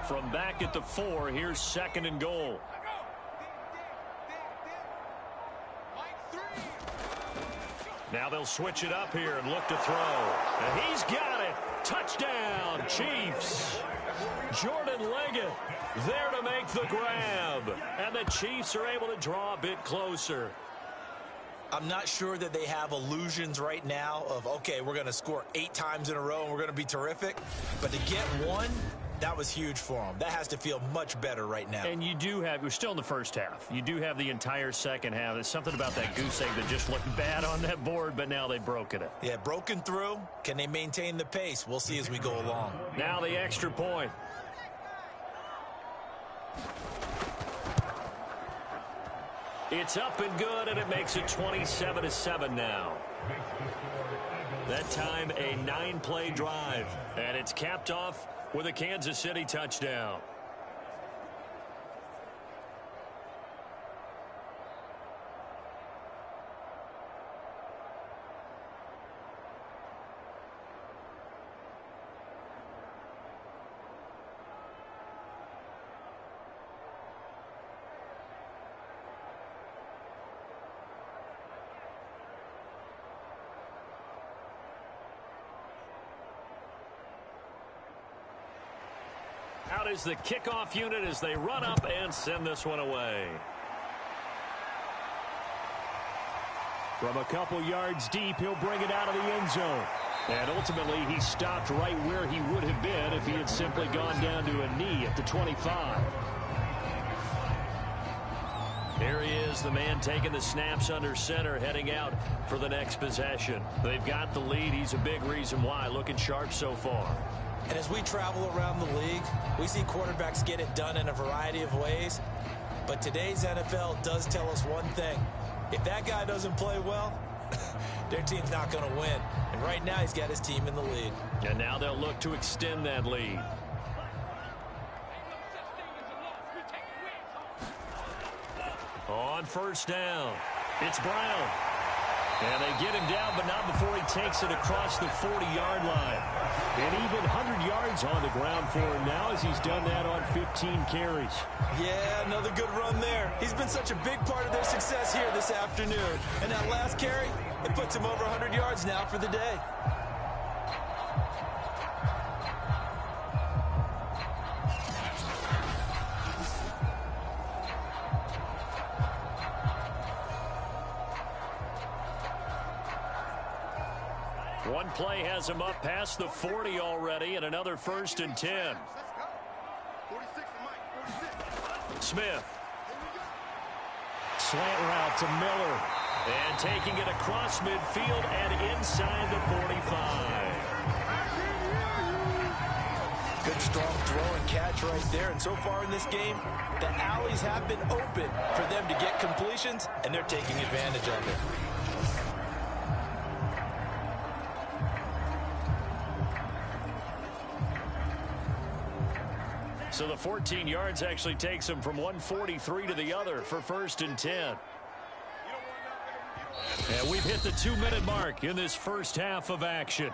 From back at the 4, here's second and goal. Now they'll switch it up here and look to throw. And he's got it. Touchdown, Chiefs. Jordan Leggett there to make the grab. And the Chiefs are able to draw a bit closer. I'm not sure that they have illusions right now of, okay, we're going to score 8 times in a row and we're going to be terrific. But to get one, that was huge for them. That has to feel much better right now. And you do have, we're still in the first half. You do have the entire second half. There's something about that goose egg that just looked bad on that board, but now they've broken it. Yeah, broken through. Can they maintain the pace? We'll see as we go along. Now the extra point. It's up and good, and it makes it 27-7 now. That time, a 9-play drive, and it's capped off with a Kansas City touchdown. Out is the kickoff unit as they run up and send this one away. From a couple yards deep, he'll bring it out of the end zone. And ultimately, he stopped right where he would have been if he had simply gone down to a knee at the 25. Here he is, the man taking the snaps under center, heading out for the next possession. They've got the lead. He's a big reason why. Looking sharp so far. And as we travel around the league, we see quarterbacks get it done in a variety of ways. But today's NFL does tell us one thing. If that guy doesn't play well, their team's not going to win. And right now, he's got his team in the lead. And now they'll look to extend that lead. On first down, it's Brown. And they get him down, but not before he takes it across the 40-yard line. And even 100 yards on the ground for him now as he's done that on 15 carries. Yeah, another good run there. He's been such a big part of their success here this afternoon. And that last carry, it puts him over 100 yards now for the day. One play has him up past the 40 already, and another 1st and 10. Smith. Slant route to Miller. And taking it across midfield and inside the 45. Good strong throw and catch right there. And so far in this game, the alleys have been open for them to get completions, and they're taking advantage of it. So the 14 yards actually takes him from 143 to the other for 1st and 10. And we've hit the 2-minute mark in this first half of action.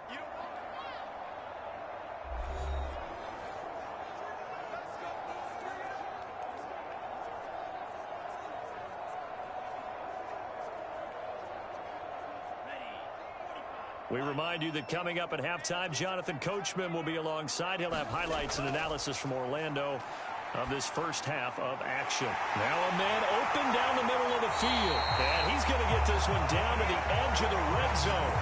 We remind you that coming up at halftime, Jonathan Coachman will be alongside. He'll have highlights and analysis from Orlando of this first half of action. Now a man open down the middle of the field. And he's going to get this one down to the edge of the red zone.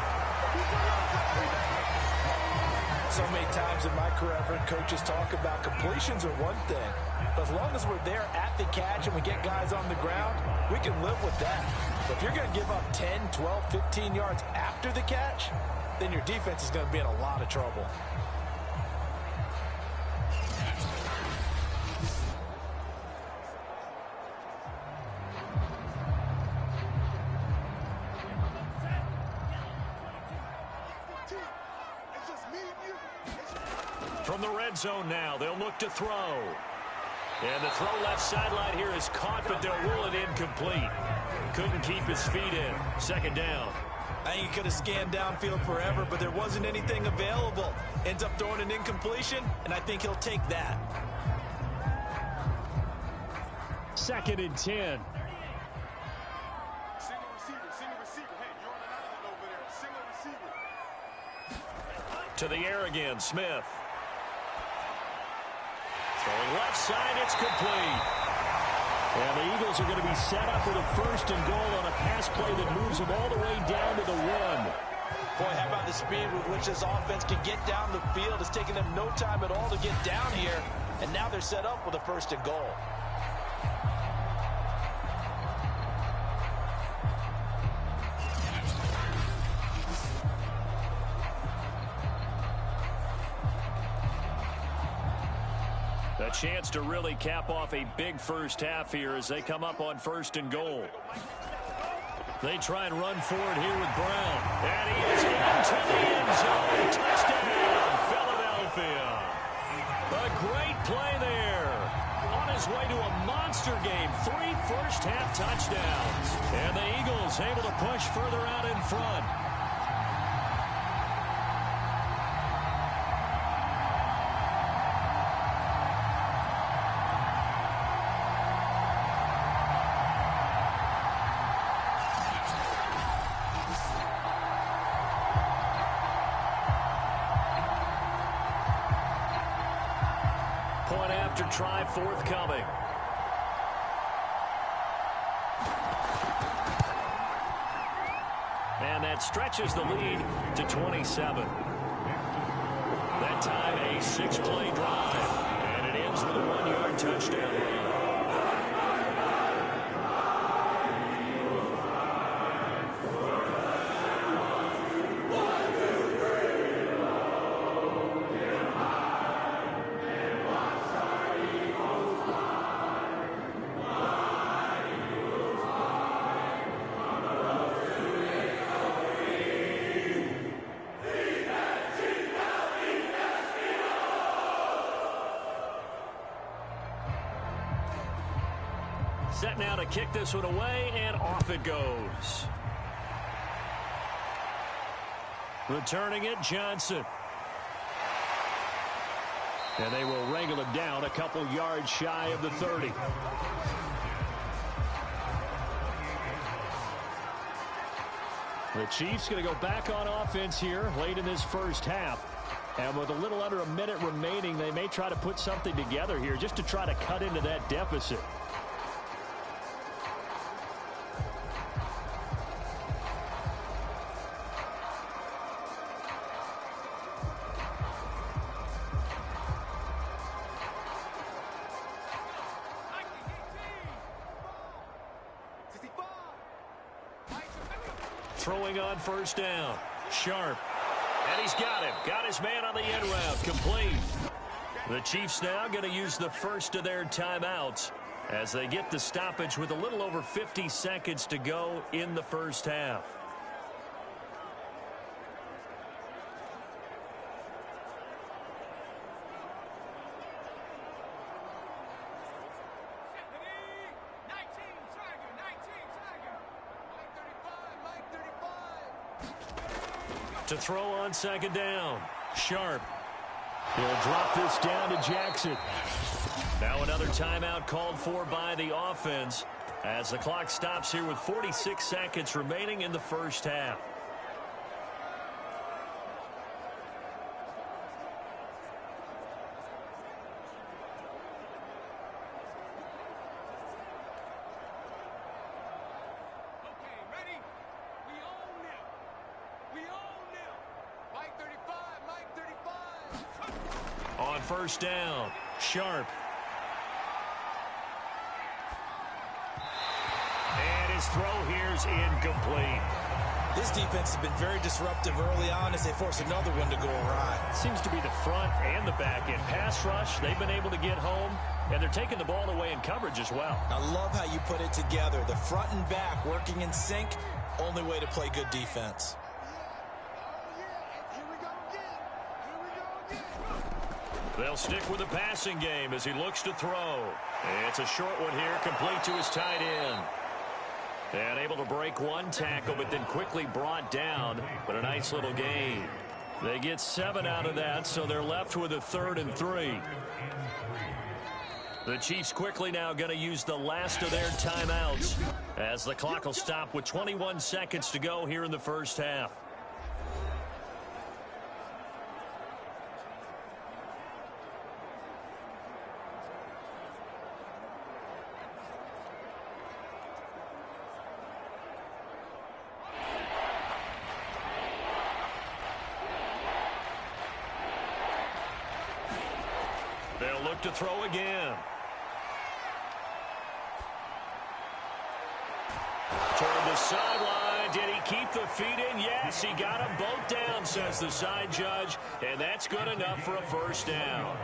So many times in my career, I've heard coaches talk about completions are one thing. But as long as we're there at the catch and we get guys on the ground, we can live with that. But if you're going to give up 10, 12, 15 yards after the catch, then your defense is going to be in a lot of trouble. From the red zone now, they'll look to throw. And the throw left sideline here is caught, but they'll rule it incomplete. Couldn't keep his feet in. Second down. I think he could have scanned downfield forever, but there wasn't anything available. Ends up throwing an incompletion, and I think he'll take that. 2nd and 10. Single receiver, single receiver. Hey, you're on an island over there. Single receiver. To the air again, Smith. Throwing left side, it's complete. And the Eagles are going to be set up with a 1st and goal on a pass play that moves them all the way down to the 1. Boy, how about the speed with which this offense can get down the field? It's taken them no time at all to get down here, and now they're set up with a 1st and goal. A chance to really cap off a big first half here as they come up on 1st and goal. They try and run forward here with Brown. And he is into the end zone. Touchdown, Philadelphia. A great play there. On his way to a monster game. 3 first-half touchdowns. And the Eagles able to push further out in front. Point after try forthcoming. And that stretches the lead to 27. That time a 6-play drive. And it ends with a 1-yard touchdown run. Set now to kick this one away, and off it goes. Returning it, Johnson. And they will wrangle it down a couple yards shy of the 30. The Chiefs going to go back on offense here late in this first half. And with a little under a minute remaining, they may try to put something together here just to try to cut into that deficit. Throwing on 1st down. Sharp. And he's got him. Got his man on the end route. Complete. The Chiefs now going to use the first of their timeouts as they get the stoppage with a little over 50 seconds to go in the first half. To throw on 2nd down. Sharp. He'll drop this down to Jackson. Now another timeout called for by the offense as the clock stops here with 46 seconds remaining in the first half. On 1st down, Sharp. And his throw here's incomplete. This defense has been very disruptive early on as they force another one to go awry. Seems to be the front and the back end. Pass rush, they've been able to get home, and they're taking the ball away in coverage as well. I love how you put it together. The front and back working in sync, only way to play good defense. They'll stick with the passing game as he looks to throw. It's a short one here, complete to his tight end. And able to break one tackle, but then quickly brought down. But a nice little gain. They get 7 out of that, so they're left with a 3rd and 3. The Chiefs quickly now going to use the last of their timeouts as the clock will stop with 21 seconds to go here in the first half. They'll look to throw again. Toward the sideline. Did he keep the feet in? Yes, he got them both down, says the side judge. And that's good enough for a first down.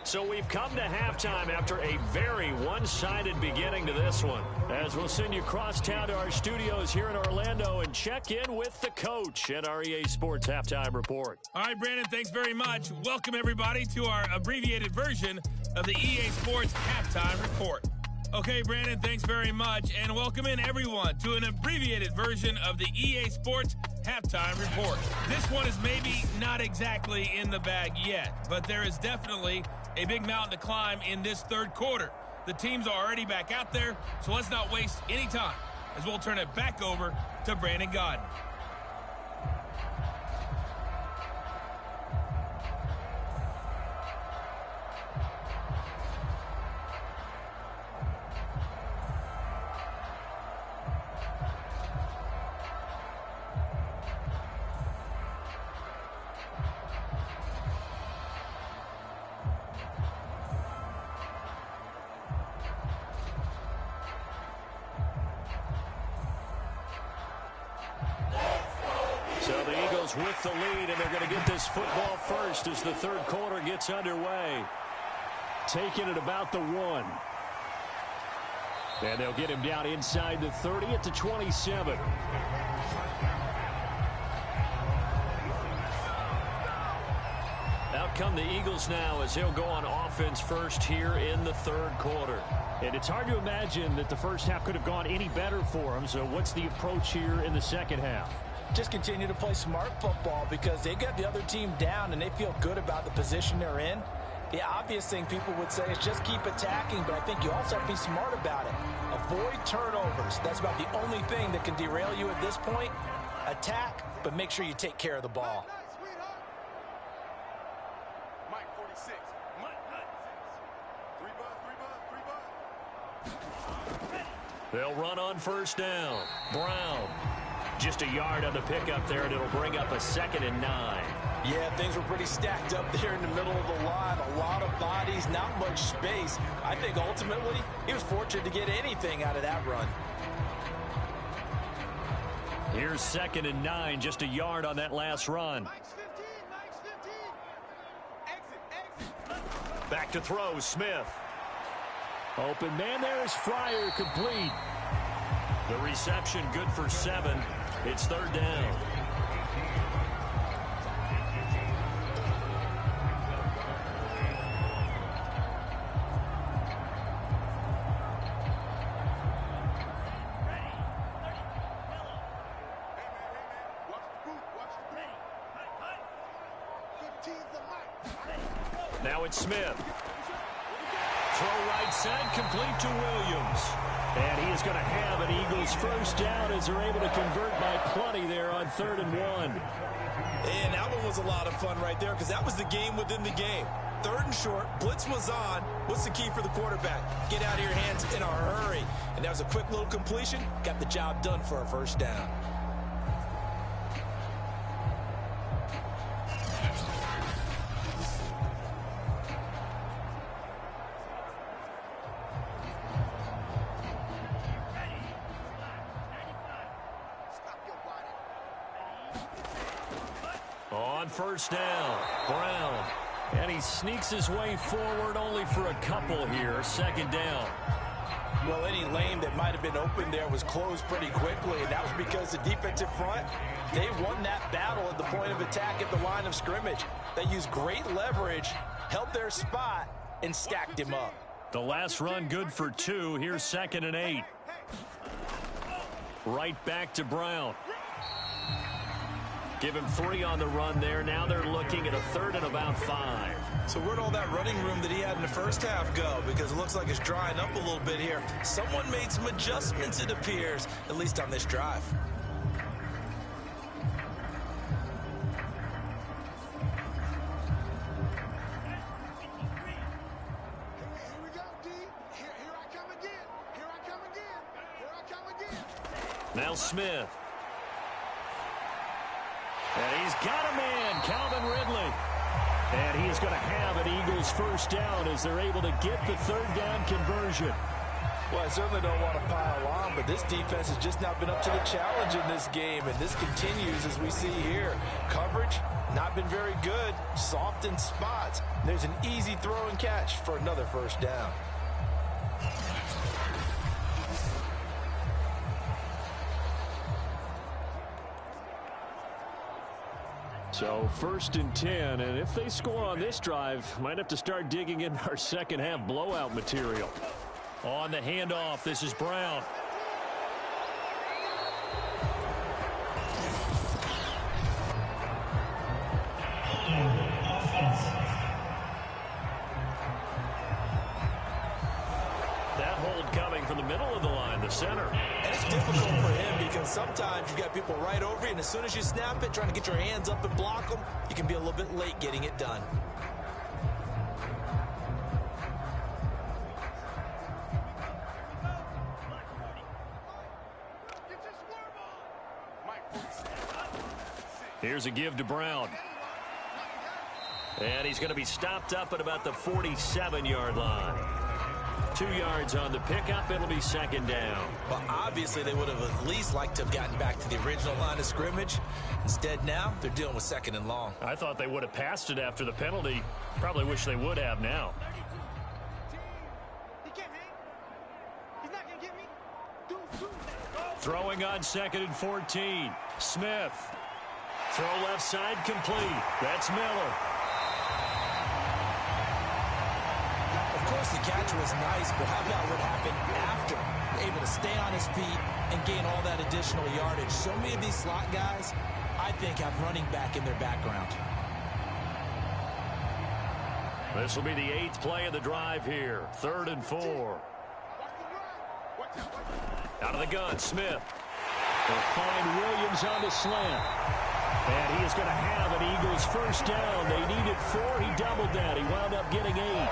So we've come to halftime after a very one-sided beginning to this one. As we'll send you across town to our studios here in Orlando and check in with the coach at our EA Sports Halftime Report. All right, Brandon, thanks very much. Welcome, everybody, to our abbreviated version of the EA Sports Halftime Report. Okay, Brandon, thanks very much. And welcome in, everyone, to an abbreviated version of the EA Sports Halftime Report. This one is maybe not exactly in the bag yet, but there is definitely a big mountain to climb in this third quarter. The teams are already back out there, so let's not waste any time as we'll turn it back over to Brandon Godden. With the lead, and they're going to get this football first as the third quarter gets underway. Taking it about the 1. And they'll get him down inside the 30 at the 27. Out come the Eagles now as he'll go on offense first here in the third quarter. And it's hard to imagine that the first half could have gone any better for him. So what's the approach here in the second half? Just continue to play smart football because they got the other team down and they feel good about the position they're in. The obvious thing people would say is just keep attacking, but I think you also have to be smart about it. Avoid turnovers. That's about the only thing that can derail you at this point. Attack, but make sure you take care of the ball. Mike 46. Mike 3 buzz. They'll run on first down. Brown. Just a yard on the pickup there, and it'll bring up a 2nd and 9. Yeah, things were pretty stacked up there in the middle of the line. A lot of bodies, not much space. I think ultimately he was fortunate to get anything out of that run. Here's 2nd and 9, just a yard on that last run. Mike's 15. Exit. Back to throw, Smith. Open man there is Fryer, complete. The reception good for 7. It's 3rd down. Now it's Smith. Throw right side, complete to Williams. And he is going to have an Eagles first down as they're able to convert by plenty there on 3rd and 1. And that one was a lot of fun right there because that was the game within the game. 3rd and short, blitz was on. What's the key for the quarterback? Get out of your hands in a hurry. And that was a quick little completion. Got the job done for a first down. On first down, Brown. And he sneaks his way forward only for a couple here. Second down. Well, any lane that might have been open there was closed pretty quickly, and that was because the defensive front, they won that battle at the point of attack at the line of scrimmage. They used great leverage, held their spot, and stacked him up. The last run good for 2. Here's 2nd and 8. Right back to Brown. Give him 3 on the run there. Now they're looking at a 3rd and about 5. So where'd all that running room that he had in the first half go? Because it looks like it's drying up a little bit here. Someone made some adjustments, it appears, at least on this drive. Here we go, D. Here I come again. Here I come again. Here I come again. Now Smith. And he's got a man, Calvin Ridley. And he is going to have an Eagles first down as they're able to get the 3rd down conversion. Well, I certainly don't want to pile on, but this defense has just not been up to the challenge in this game, and this continues as we see here. Coverage, not been very good, soft in spots. There's an easy throw and catch for another first down. So 1st and 10, and if they score on this drive, might have to start digging in our second half blowout material. On the handoff, this is Brown. That hold coming from the middle of the line, the center. And it's difficult for him because sometimes you've got people right over you, and as soon as you snap it, trying to get your hands up and block them, you can be a little bit late getting it done. Here's a give to Brown. And he's going to be stopped up at about the 47-yard line. 2 yards on the pickup. It'll be 2nd down. Well, obviously, they would have at least liked to have gotten back to the original line of scrimmage. Instead, now, they're dealing with 2nd and long. I thought they would have passed it after the penalty. Probably wish they would have now. He can't hang. He's not going to get me. Throwing on 2nd and 14. Smith. Throw left side complete. That's Miller. Of course, the catch was nice, but how about what happened after? Able to stay on his feet and gain all that additional yardage. So many of these slot guys, I think, have running back in their background. This will be the 8th play of the drive here. 3rd and 4. Out of the gun, Smith. They'll find Williams on the slant. And he is going to have an Eagles first down. They needed 4. He doubled that. He wound up getting 8.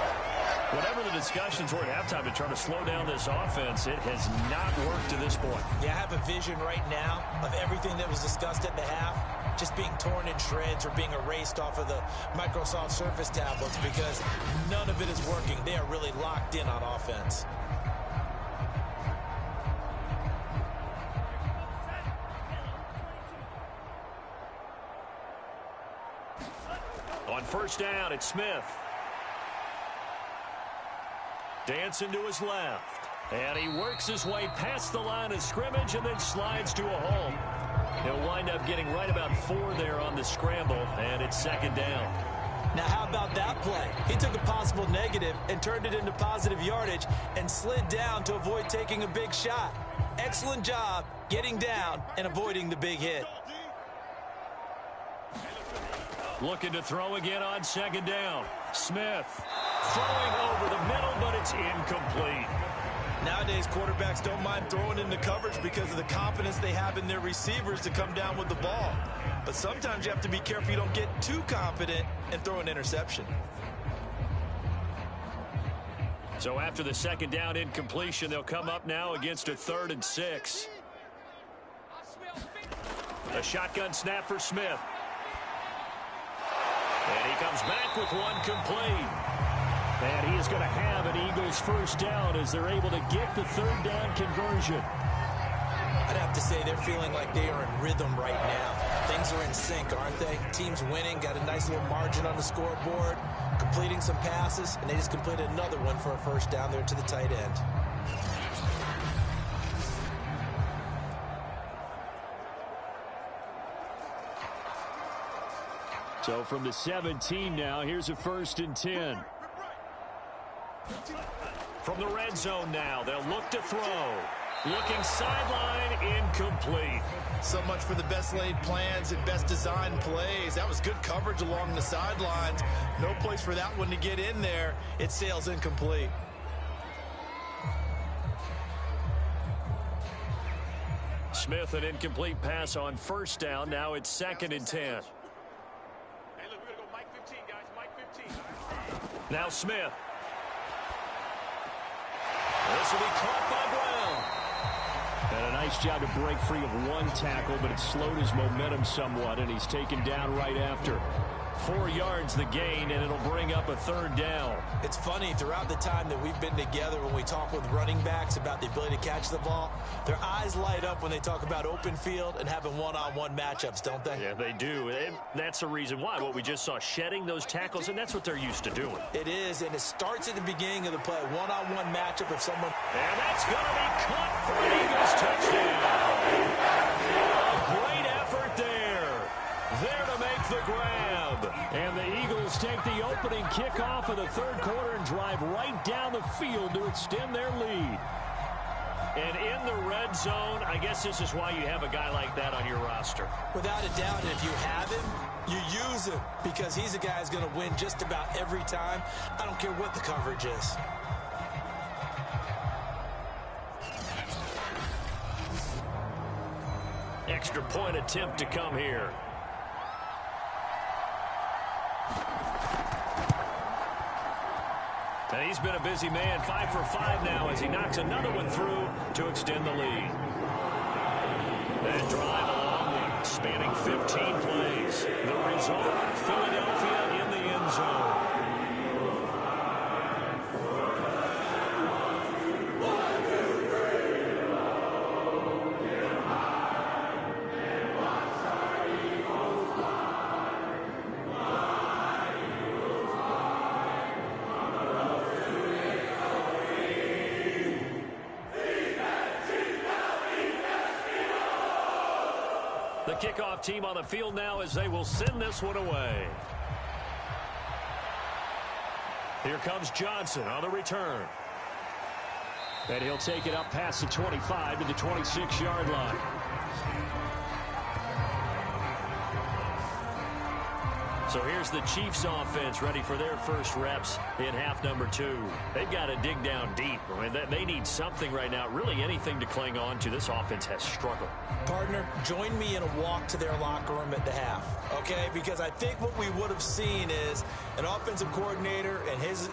Whatever the discussions were at halftime to try to slow down this offense, it has not worked to this point. Yeah, I have a vision right now of everything that was discussed at the half just being torn in shreds or being erased off of the Microsoft Surface tablets because none of it is working. They are really locked in on offense. On first down, it's Smith. Dancing to his left. And he works his way past the line of scrimmage and then slides to a hole. He'll wind up getting right about 4 there on the scramble, and it's 2nd down. Now, how about that play? He took a possible negative and turned it into positive yardage and slid down to avoid taking a big shot. Excellent job getting down and avoiding the big hit. Looking to throw again on 2nd down. Smith throwing over the middle, but it's incomplete. Nowadays, quarterbacks don't mind throwing into coverage because of the confidence they have in their receivers to come down with the ball. But sometimes you have to be careful you don't get too confident and throw an interception. So after the 2nd down incompletion, they'll come up now against a 3rd and 6. A shotgun snap for Smith. And he comes back with one complete. And he is going to have an Eagles first down as they're able to get the 3rd down conversion. I'd have to say they're feeling like they are in rhythm right now. Things are in sync, aren't they? Teams winning, got a nice little margin on the scoreboard, completing some passes, and they just completed another one for a first down there to the tight end. So from the 17 now, here's a 1st and 10. From the red zone now, they'll look to throw. Looking sideline, incomplete. So much for the best laid plans and best designed plays. That was good coverage along the sidelines. No place for that one to get in there. It sails incomplete. Smith, an incomplete pass on 1st down. Now it's 2nd and 10. Hey, look, we're going to go Mike 15, guys. Mike 15. Now Smith. This will be caught by Brown. And a nice job to break free of one tackle, but it slowed his momentum somewhat, and he's taken down right after. 4 yards the gain, and it'll bring up a 3rd down. It's funny, throughout the time that we've been together, when we talk with running backs about the ability to catch the ball, their eyes light up when they talk about open field and having one-on-one matchups, don't they? Yeah, they do. And that's the reason why. What we just saw, shedding those tackles, and that's what they're used to doing. It is, and it starts at the beginning of the play. One-on-one matchup if someone... And that's going to be caught for an Eagles touchdown. A great effort there. There to make the grab. And the Eagles take the opening kickoff of the 3rd quarter and drive right down the field to extend their lead. And in the red zone, I guess this is why you have a guy like that on your roster. Without a doubt, and if you have him, you use him, because he's a guy who's going to win just about every time. I don't care what the coverage is. Extra point attempt to come here. And he's been a busy man, 5 for 5 now as he knocks another one through to extend the lead. That drive along one, spanning 15 plays. The result, Philadelphia in the end zone. The kickoff team on the field now as they will send this one away. Here comes Johnson on the return. And he'll take it up past the 25 to the 26-yard line. So here's the Chiefs offense ready for their first reps in half number 2. They've got to dig down deep. I mean, they need something right now, really anything to cling on to. This offense has struggled. Partner, join me in a walk to their locker room at the half, okay? Because I think what we would have seen is an offensive coordinator and his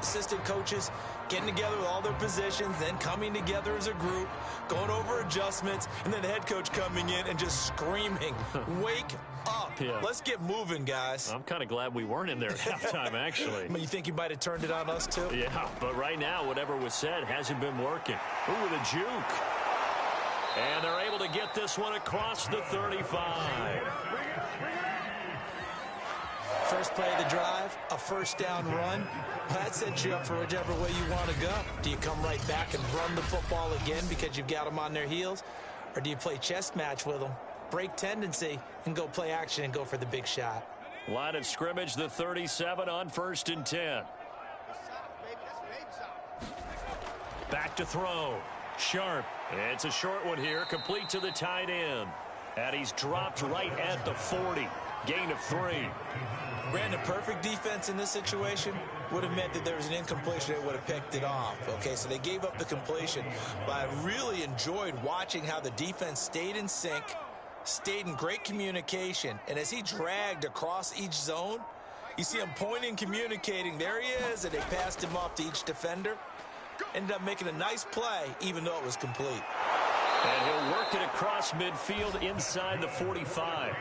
assistant coaches getting together with all their positions, then coming together as a group, going over adjustments, and then the head coach coming in and just screaming, wake up. Yeah. Let's get moving, guys. I'm kind of glad we weren't in there at halftime, actually. You think you might have turned it on us, too? Yeah, but right now, whatever was said hasn't been working. Ooh, with a juke. And they're able to get this one across the 35. First play of the drive, a first down run. That sets you up for whichever way you want to go. Do you come right back and run the football again because you've got them on their heels? Or do you play chess match with them, break tendency, and go play action and go for the big shot? Line of scrimmage, the 37 on 1st and 10. Back to throw. Sharp. It's a short one here, complete to the tight end. And he's dropped right at the 40. Gain of 3. Brandon, perfect defense in this situation would have meant that there was an incompletion that would have picked it off. Okay, so they gave up the completion. But I really enjoyed watching how the defense stayed in sync, stayed in great communication. And as he dragged across each zone, you see him pointing, communicating. There he is, and they passed him off to each defender. Ended up making a nice play, even though it was complete. And he'll work it across midfield inside the 45.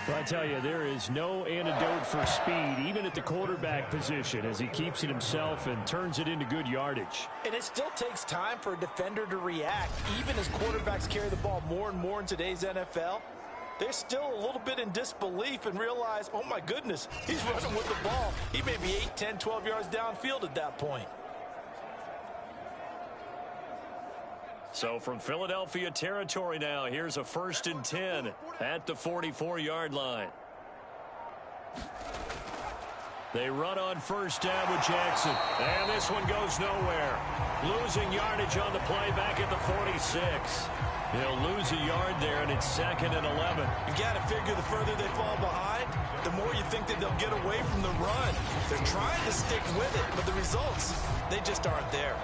Well, I tell you, there is no antidote for speed, even at the quarterback position, as he keeps it himself and turns it into good yardage. And it still takes time for a defender to react, even as quarterbacks carry the ball more and more in today's NFL. they're still a little bit in disbelief and realize, oh my goodness, he's running with the ball. He may be 8, 10, 12 yards downfield at that point. So from Philadelphia territory now, here's a 1st and 10 at the 44-yard line. They run on 1st down with Jackson. And this one goes nowhere. Losing yardage on the play back at the 46. He'll lose a yard there, and it's 2nd and 11. You got to figure the further they fall behind, the more you think that they'll get away from the run. They're trying to stick with it, but the results, they just aren't there.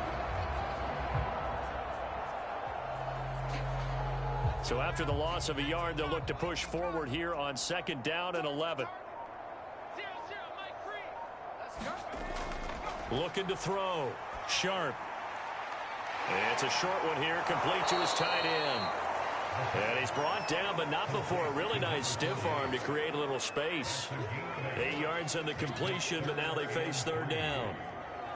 So after the loss of a yard, they'll look to push forward here on 2nd down and 11. Looking to throw. Sharp. It's a short one here, complete to his tight end. And he's brought down, but not before a really nice stiff arm to create a little space. 8 yards on the completion, but now they face 3rd down.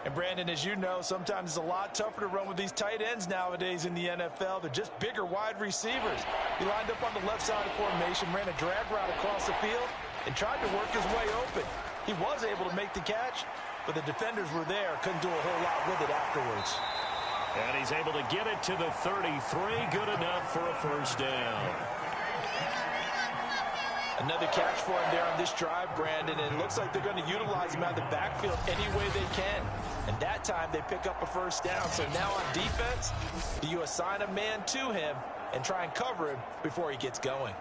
And Brandon, as you know, sometimes it's a lot tougher to run with these tight ends nowadays in the NFL. They're just bigger wide receivers. He lined up on the left side of formation, ran a drag route across the field, and tried to work his way open. He was able to make the catch, but the defenders were there, couldn't do a whole lot with it afterwards. And he's able to get it to the 33, good enough for a 1st down. Another catch for him there on this drive, Brandon, and it looks like they're going to utilize him out of the backfield any way they can. And that time they pick up a 1st down. So now on defense, do you assign a man to him and try and cover him before he gets going?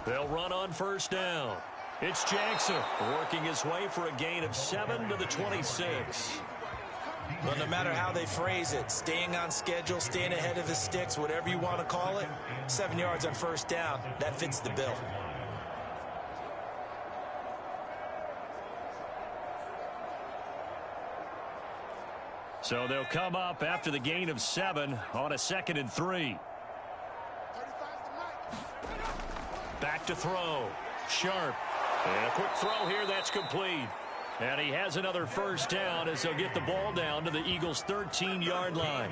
They'll run on 1st down. It's Jackson working his way for a gain of 7 to the 26. Well, no matter how they phrase it, staying on schedule, staying ahead of the sticks, whatever you want to call it, 7 yards on 1st down, that fits the bill. So they'll come up after the gain of 7 on a 2nd and 3. Back to throw. Sharp. And a quick throw here, that's complete. And he has another 1st down as they'll get the ball down to the Eagles' 13-yard line.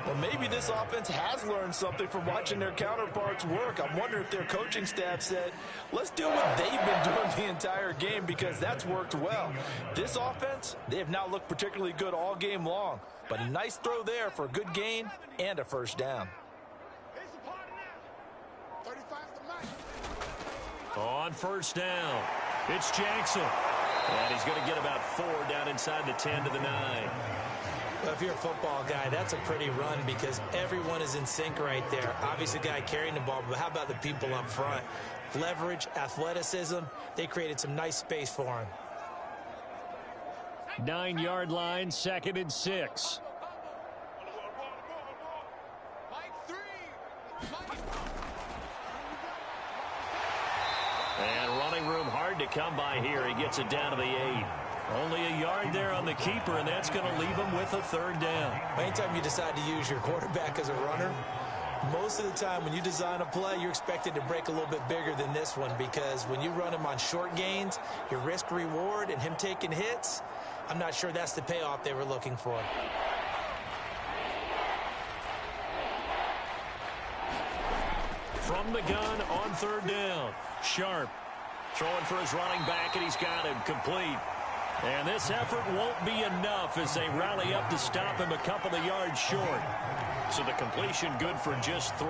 Well, maybe this offense has learned something from watching their counterparts work. I'm wondering if their coaching staff said, let's do what they've been doing the entire game, because that's worked well. This offense, they have not looked particularly good all game long. But a nice throw there for a good gain and a 1st down. On 1st down, it's Jackson. And he's going to get about 4 down inside the 10 to the 9. Well, if you're a football guy, that's a pretty run because everyone is in sync right there. Obviously, the guy carrying the ball, but how about the people up front? Leverage, athleticism, they created some nice space for him. 9-yard line, 2nd and 6. And running room hard to come by here. He gets it down to the 8. Only a yard there on the keeper, and that's going to leave him with a 3rd down. Anytime you decide to use your quarterback as a runner, most of the time when you design a play, you're expected to break a little bit bigger than this one, because when you run him on short gains, your risk reward and him taking hits, I'm not sure that's the payoff they were looking for. From the gun on 3rd down. Sharp throwing for his running back, and he's got him complete. And this effort won't be enough as they rally up to stop him a couple of yards short. So the completion good for just 3.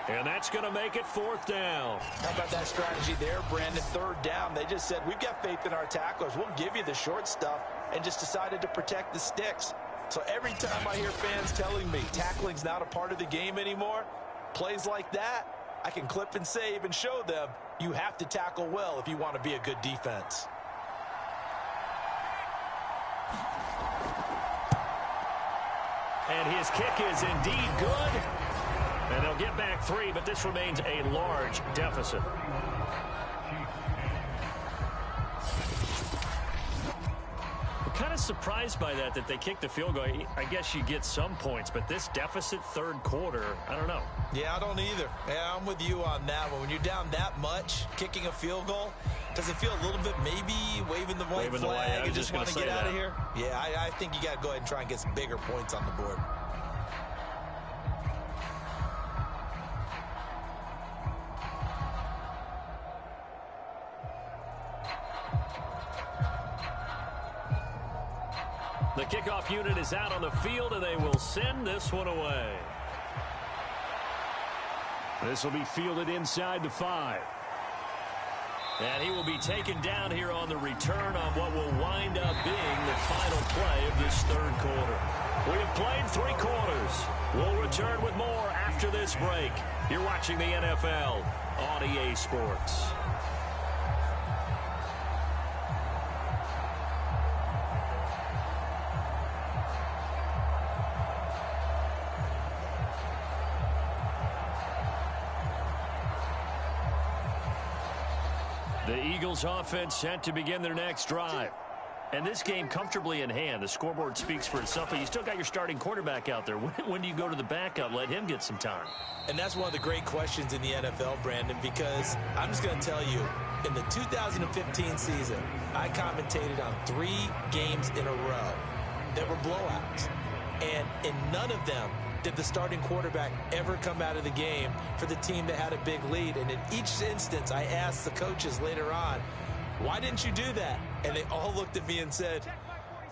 And that's going to make it 4th down. How about that strategy there, Brandon? 3rd down. They just said, we've got faith in our tacklers. We'll give you the short stuff, and just decided to protect the sticks. So every time I hear fans telling me tackling's not a part of the game anymore, plays like that, I can clip and save and show them you have to tackle well if you want to be a good defense. And his kick is indeed good. And they'll get back 3, but this remains a large deficit. I'm kind of surprised by that they kicked the field goal. I guess you get some points, but this deficit 3rd quarter, I don't know. Yeah, I don't either. Yeah, I'm with you on that one. When you're down that much, kicking a field goal Does it feel a little bit maybe waving the white flag and just want to get out of here? Yeah, I think you got to go ahead and try and get some bigger points on the board. The kickoff unit is out on the field, and they will send this one away. This will be fielded inside the 5. And he will be taken down here on the return on what will wind up being the final play of this third quarter. We have played 3 quarters. We'll return with more after this break. You're watching the NFL on EA Sports. The Eagles offense set to begin their next drive. And this game comfortably in hand. The scoreboard speaks for itself, but you still got your starting quarterback out there. When do you go to the backup? Let him get some time. And that's one of the great questions in the NFL, Brandon, because I'm just going to tell you, in the 2015 season, I commentated on 3 games in a row that were blowouts. And in none of them did the starting quarterback ever come out of the game for the team that had a big lead. And in each instance, I asked the coaches later on, why didn't you do that? And they all looked at me and said,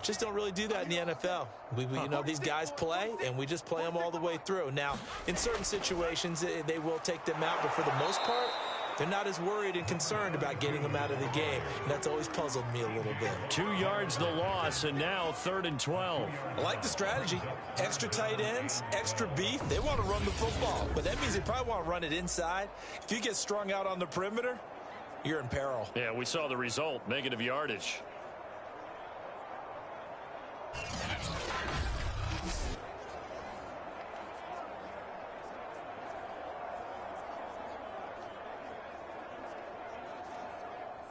just don't really do that in the NFL. You know, these guys play, and we just play them all the way through. Now, in certain situations, they will take them out, but for the most part, they're not as worried and concerned about getting them out of the game, and that's always puzzled me a little bit. 2 yards the loss, and now 3rd and 12. I like the strategy. Extra tight ends, extra beef. They want to run the football, but that means they probably want to run it inside. If you get strung out on the perimeter, you're in peril. Yeah, we saw the result, negative yardage.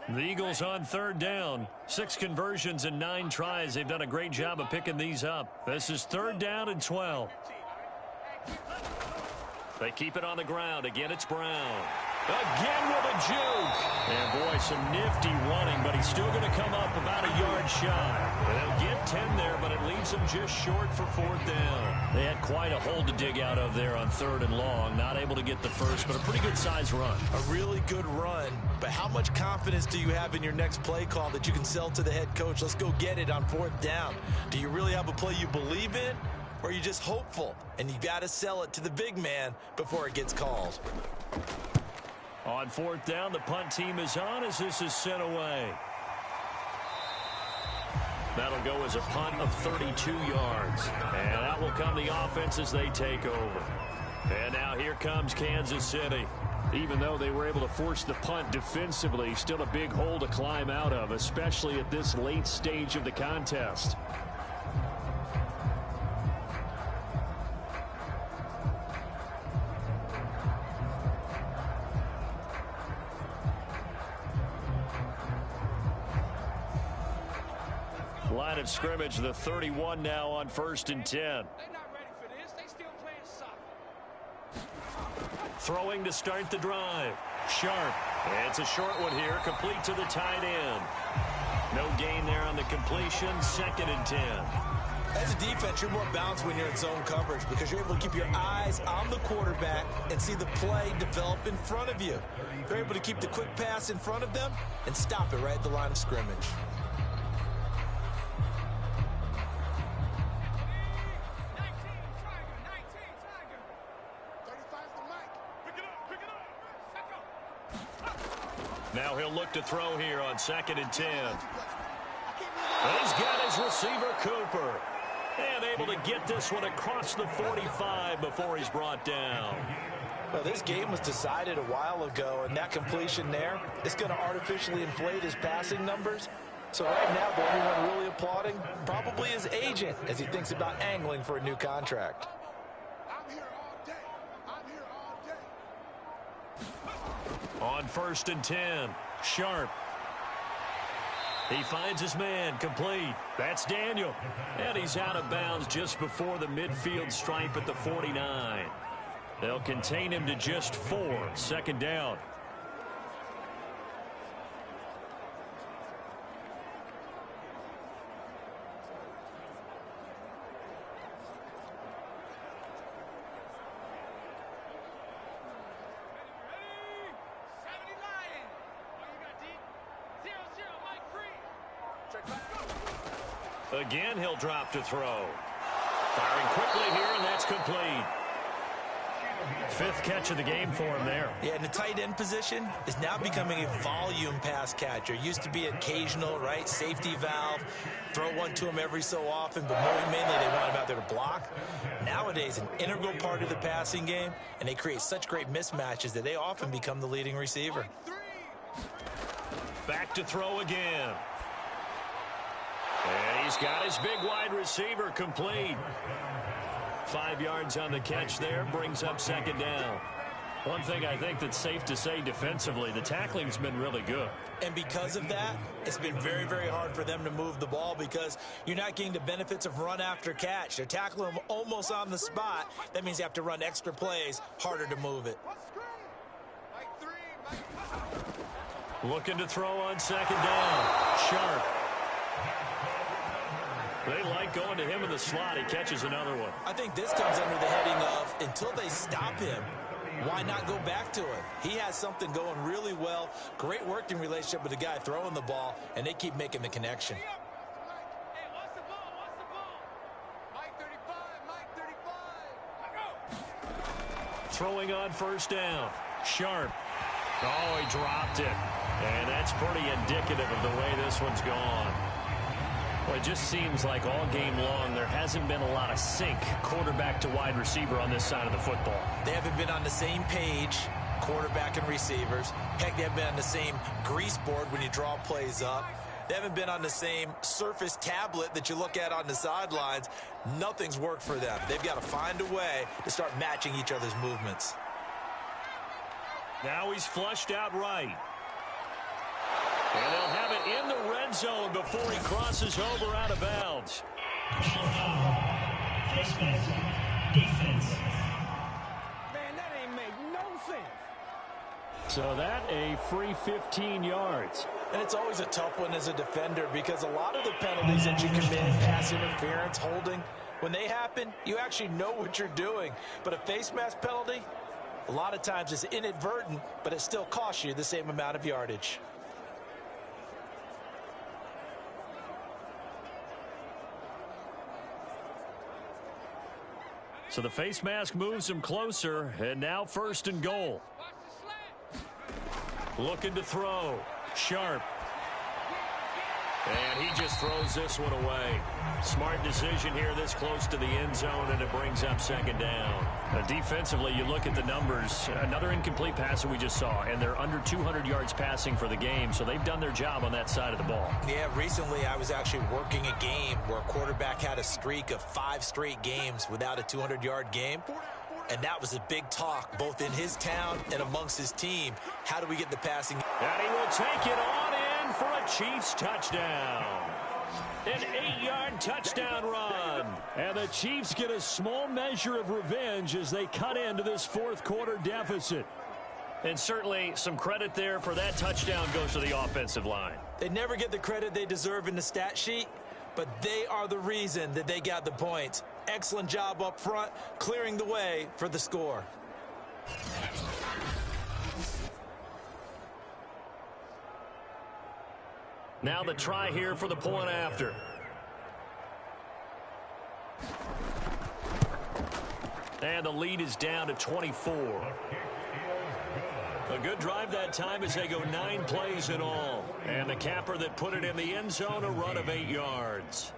The Eagles on 3rd down. 6 conversions and 9 tries. They've done a great job of picking these up. This is 3rd down and 12. They keep it on the ground. Again, it's Brown. Again with a juke. And, boy, some nifty running, but he's still going to come up about a yard shy. They'll get 10 there, but it leaves them just short for 4th down. They had quite a hole to dig out of there on 3rd and long. Not able to get the first, but a pretty good-sized run. A really good run, but how much confidence do you have in your next play call that you can sell to the head coach? Let's go get it on 4th down. Do you really have a play you believe in, or are you just hopeful? And you got to sell it to the big man before it gets called. On 4th down, the punt team is on as this is sent away. That'll go as a punt of 32 yards. And out will come the offense as they take over. And now here comes Kansas City. Even though they were able to force the punt defensively, still a big hole to climb out of, especially at this late stage of the contest. Line of scrimmage, the 31 now on 1st and 10. They're not ready for this. They still playing soccer. Throwing to start the drive. Sharp. It's a short one here, complete to the tight end. No gain there on the completion, 2nd and 10. As a defense, you're more balanced when you're in zone coverage because you're able to keep your eyes on the quarterback and see the play develop in front of you. You're able to keep the quick pass in front of them and stop it right at the line of scrimmage. Now he'll look to throw here on 2nd and 10. He's got his receiver, Cooper. And able to get this one across the 45 before he's brought down. Well, this game was decided a while ago, and that completion there is going to artificially inflate his passing numbers. So right now, the only one really applauding probably his agent as he thinks about angling for a new contract. I'm here all day. I'm here all day. On 1st and 10, Sharp. He finds his man, complete. That's Daniel. And he's out of bounds just before the midfield stripe at the 49. They'll contain him to just 4, 2nd down. Again, he'll drop to throw. Firing quickly here, and that's complete. Fifth catch of the game for him there. Yeah, and the tight end position is now becoming a volume pass catcher. Used to be occasional, right? Safety valve. Throw one to him every so often, but mainly they want him out there to block. Nowadays, an integral part of the passing game, and they create such great mismatches that they often become the leading receiver. Back to throw again. And he's got his big wide receiver complete. 5 yards on the catch there, brings up second down. One thing I think that's safe to say defensively, the tackling's been really good. And because of that, it's been very, very hard for them to move the ball because you're not getting the benefits of run after catch. They're tackling them almost on the spot. That means you have to run extra plays, harder to move it. Looking to throw on second down. Sharp. They like going to him in the slot. He catches another one. I think this comes under the heading of until they stop him, why not go back to it? He has something going really well. Great working relationship with the guy throwing the ball, and they keep making the connection. Throwing on first down. Sharp. Oh, he dropped it. And that's pretty indicative of the way this one's gone. Well, it just seems like all game long there hasn't been a lot of sync quarterback to wide receiver on this side of the football. They haven't been on the same page, quarterback and receivers. Heck, they haven't been on the same grease board when you draw plays up. They haven't been on the same surface tablet that you look at on the sidelines. Nothing's worked for them. They've got to find a way to start matching each other's movements. Now he's flushed out right. And they'll have it in the red zone before he crosses over out of bounds. Defense. Man, that ain't make no sense. So that a free 15 yards. And it's always a tough one as a defender because a lot of the penalties that you commit, pass interference, holding, when they happen, you actually know what you're doing. But a face mask penalty, a lot of times it's inadvertent, but it still costs you the same amount of yardage. So the face mask moves him closer, and now first and goal. Looking to throw. Sharp. And he just throws this one away. Smart decision here this close to the end zone, and it brings up second down. Defensively, you look at the numbers. Another incomplete pass that we just saw, and they're under 200 yards passing for the game, so they've done their job on that side of the ball. Yeah, recently I was actually working a game where a quarterback had a streak of 5 straight games without a 200-yard game. And that was a big talk, both in his town and amongst his team. How do we get the passing? And he will take it on in for a Chiefs touchdown. An 8-yard touchdown run. And the Chiefs get a small measure of revenge as they cut into this fourth quarter deficit. And certainly some credit there for that touchdown goes to the offensive line. They never get the credit they deserve in the stat sheet, but they are the reason that they got the points. Excellent job up front, clearing the way for the score. Now the try here for the point after. And the lead is down to 24. A good drive that time as they go 9 plays in all. And the capper that put it in the end zone, a run of 8 yards.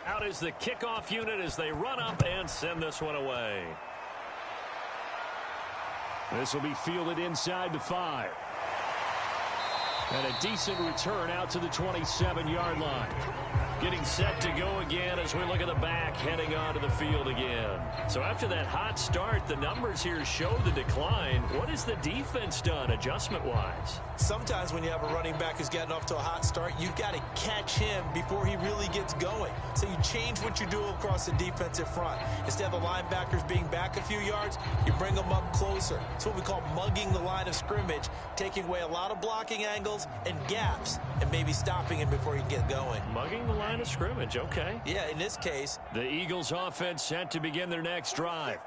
Out is the kickoff unit as they run up and send this one away. This will be fielded inside the 5. And a decent return out to the 27-yard line. getting set to go again as we look at the back heading onto the field again. So after that hot start, the numbers here show the decline. What has the defense done adjustment-wise? Sometimes when you have a running back who's getting off to a hot start, you've got to catch him before he really gets going. So you change what you do across the defensive front. Instead of the linebackers being back a few yards, you bring them up closer. It's what we call mugging the line of scrimmage, taking away a lot of blocking angles and gaps and maybe stopping him before he can get going. Mugging the line of scrimmage, okay. Yeah, in this case. The Eagles offense set to begin their next drive.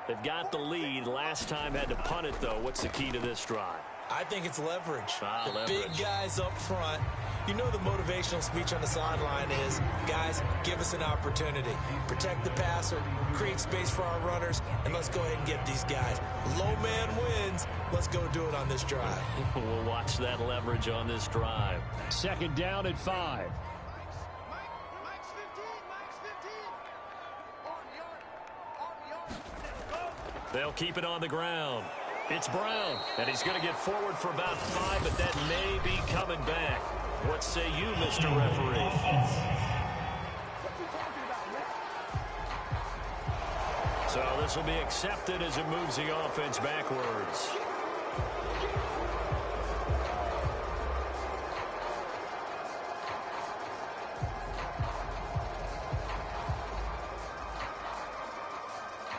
They've got the lead. Last time had to punt it, though. What's the key to this drive? I think it's leverage. The leverage. Big guys up front. You know the motivational speech on the sideline is, guys, give us an opportunity. Protect the passer, create space for our runners, and let's go ahead and get these guys. Low man wins. Let's go do it on this drive. We'll watch that leverage on this drive. Second down at 5. Mike's 15. Mike's 15. They'll keep it on the ground. It's Brown, and he's going to get forward for about 5, but that may be coming back. What say you, Mr. Referee? So this will be accepted as it moves the offense backwards.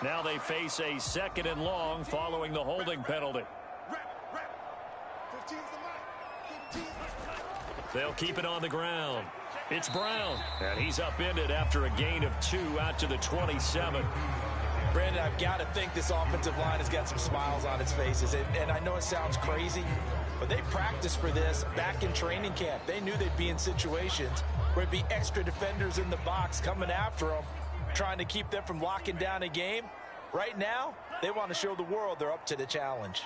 Now they face a 2nd and long following the holding penalty. 15's the mic. 15. They'll keep it on the ground. It's Brown, and he's upended after a gain of 2 out to the 27. Brandon, I've got to think this offensive line has got some smiles on its faces. And I know it sounds crazy, but they practiced for this back in training camp. They knew they'd be in situations where it'd be extra defenders in the box coming after them, trying to keep them from locking down a game. Right now, they want to show the world they're up to the challenge.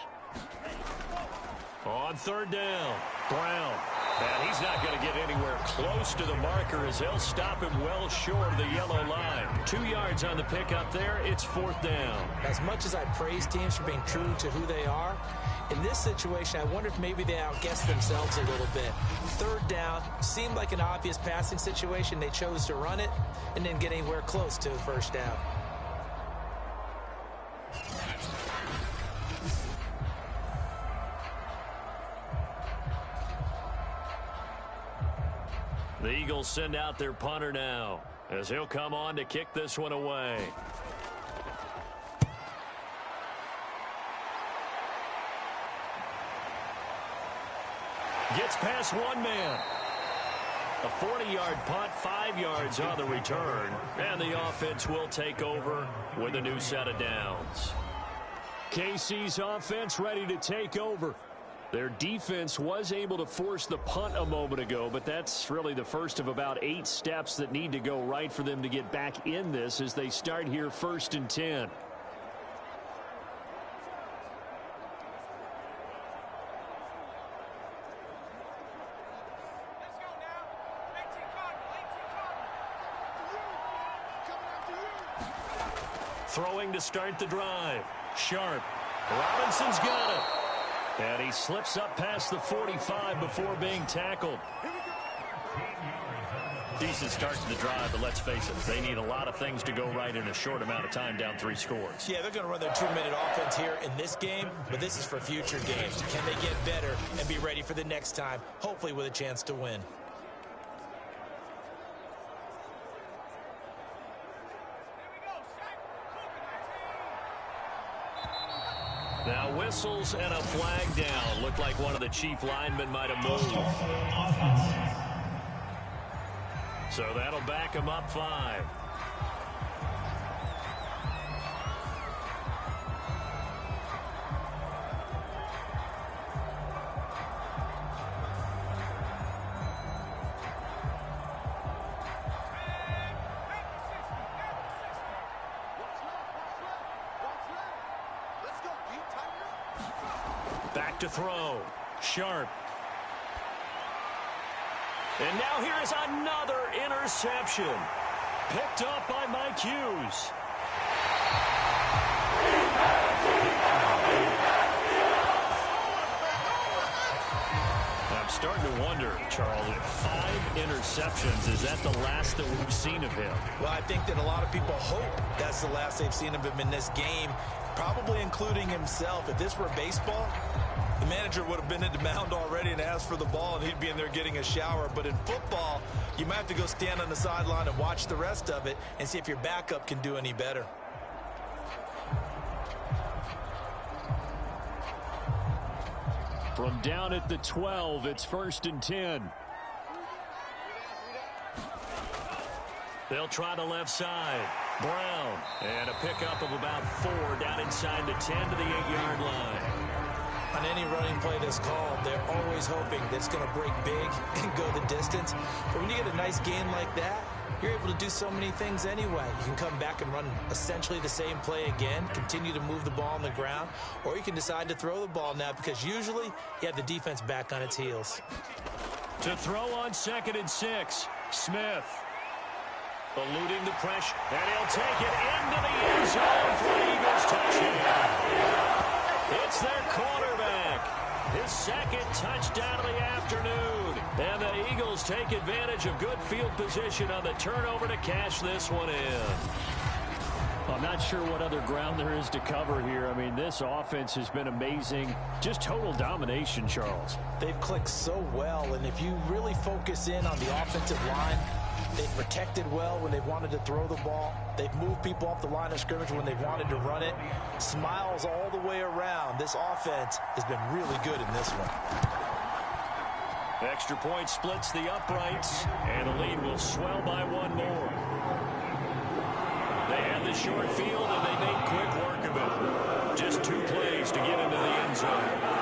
On 3rd down, Brown. And he's not going to get anywhere close to the marker as they'll stop him well short of the yellow line. 2 yards on the pickup there. It's 4th down. As much as I praise teams for being true to who they are, in this situation, I wonder if maybe they outguessed themselves a little bit. 3rd down seemed like an obvious passing situation. They chose to run it and didn't get anywhere close to the 1st down. The Eagles send out their punter now as he'll come on to kick this one away. Gets past one man. A 40-yard punt, 5 yards on the return, and the offense will take over with a new set of downs. KC's offense ready to take over. Their defense was able to force the punt a moment ago, but that's really the first of about 8 steps that need to go right for them to get back in this as they start here 1st and 10. Throwing to start the drive. Sharp. Robinson's got it. And he slips up past the 45 before being tackled. Decent start to the drive, but let's face it, they need a lot of things to go right in a short amount of time, down 3 scores. Yeah, they're going to run their 2-minute offense here in this game, but this is for future games. Can they get better and be ready for the next time, hopefully with a chance to win? Now whistles and a flag down. Looked like one of the chief linemen might have moved. So that'll back him up 5. Back to throw. Sharp. And now here is another interception. Picked up by Mike Hughes. I'm starting to wonder, Charles, if 5 interceptions, is that the last that we've seen of him? Well, I think that a lot of people hope that's the last they've seen of him in this game, probably including himself. If this were baseball, the manager would have been at the mound already and asked for the ball, and he'd be in there getting a shower. But in football, you might have to go stand on the sideline and watch the rest of it and see if your backup can do any better. From down at the 12, it's 1st and 10. They'll try the left side. Brown. And a pickup of about 4 down inside the 10 to the 8-yard line. On any running play that's called, they're always hoping that it's going to break big and go the distance. But when you get a nice gain like that, you're able to do so many things anyway. You can come back and run essentially the same play again, continue to move the ball on the ground, or you can decide to throw the ball now because usually you have the defense back on its heels. To throw on 2nd and 6, Smith. Eluding the pressure, and he'll take it into the end zone for an Eagles touchdown. It's their quarterback. His 2nd touchdown of the afternoon. And the Eagles take advantage of good field position on the turnover to cash this one in. I'm not sure what other ground there is to cover here. I mean, this offense has been amazing. Just total domination, Charles. They've clicked so well, and if you really focus in on the offensive line, they've protected well when they've wanted to throw the ball. They've moved people off the line of scrimmage when they've wanted to run it. Smiles all the way around. This offense has been really good in this one. Extra point splits the uprights, and the lead will swell by 1 more. They had the short field, and they made quick work of it. Just 2 plays to get into the end zone.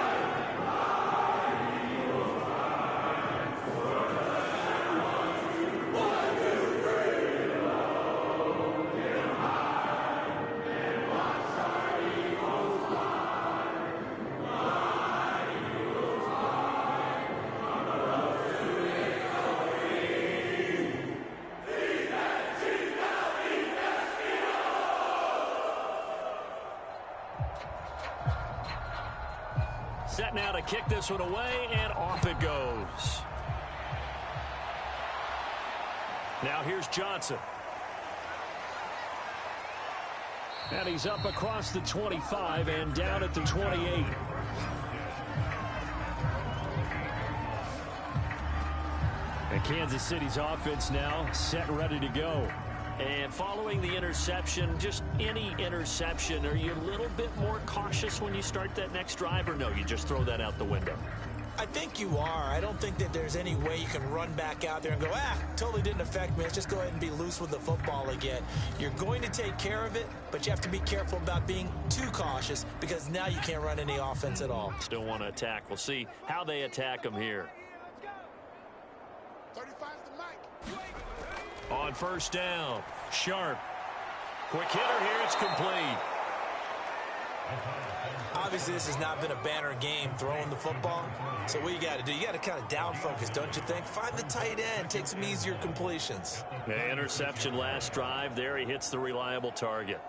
Set now to kick this one away, and off it goes. Now here's Johnson. And he's up across the 25 and down at the 28. And Kansas City's offense now set and ready to go. And following the interception, just any interception, are you a little bit more cautious when you start that next drive, or no, you just throw that out the window? I think you are. I don't think that there's any way you can run back out there and go, totally didn't affect me. Let's just go ahead and be loose with the football again. You're going to take care of it, but you have to be careful about being too cautious because now you can't run any offense at all. Still want to attack. We'll see how they attack them here. 35's the mic. On 1st down, Sharp. Quick hitter here, it's complete. Obviously, this has not been a banner game throwing the football. So what you got to do, you got to kind of down focus, don't you think? Find the tight end, take some easier completions. Yeah, interception last drive. There he hits the reliable target.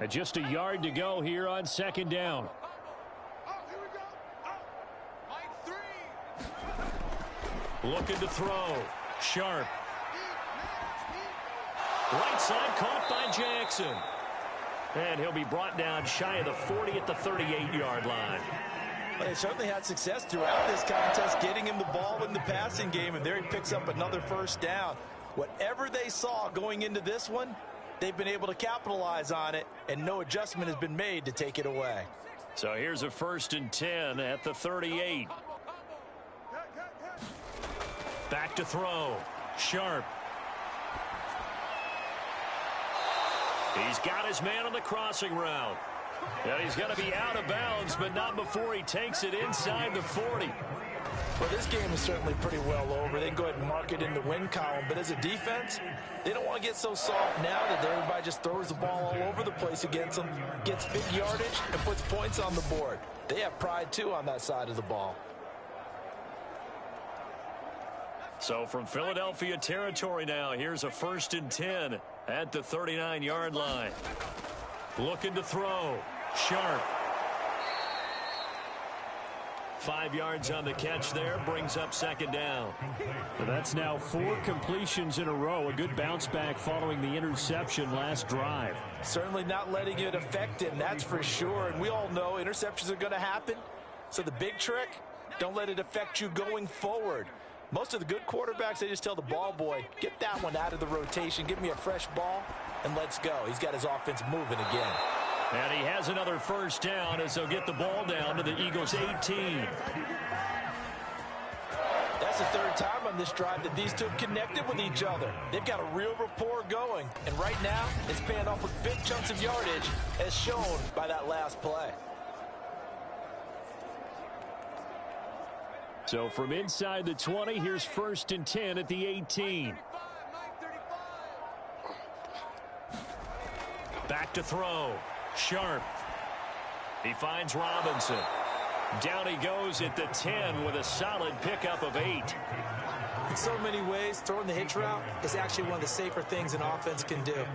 And just a yard to go here on 2nd down. Oh, here we go. Oh, Mike 3. Looking to throw. Sharp. Right side caught by Jackson. And he'll be brought down shy of the 40 at the 38-yard line. Well, they certainly had success throughout this contest getting him the ball in the passing game, and there he picks up another 1st down. Whatever they saw going into this one, they've been able to capitalize on it, and no adjustment has been made to take it away. So here's a 1st and 10 at the 38. Back to throw. Sharp. He's got his man on the crossing route. And he's going to be out of bounds, but not before he takes it inside the 40. Well, this game is certainly pretty well over. They can go ahead and mark it in the win column. But as a defense, they don't want to get so soft now that everybody just throws the ball all over the place against them, gets big yardage, and puts points on the board. They have pride, too, on that side of the ball. So from Philadelphia territory now, here's a 1st and 10 at the 39-yard line. Looking to throw. Sharp. 5 yards on the catch there, brings up second down. Well, that's now 4 completions in a row. A good bounce back following the interception last drive. Certainly not letting it affect him, that's for sure. And we all know interceptions are going to happen. So the big trick, don't let it affect you going forward. Most of the good quarterbacks, they just tell the ball boy, get that one out of the rotation, give me a fresh ball, and let's go. He's got his offense moving again. And he has another first down as they'll get the ball down to the Eagles' 18. That's the third time on this drive that these two have connected with each other. They've got a real rapport going. And right now, it's paying off with big chunks of yardage, as shown by that last play. So from inside the 20, here's 1st and 10 at the 18. Back to throw. Sharp. He finds Robinson. Down he goes at the 10 with a solid pickup of 8. In so many ways, throwing the hitch route is actually one of the safer things an offense can do.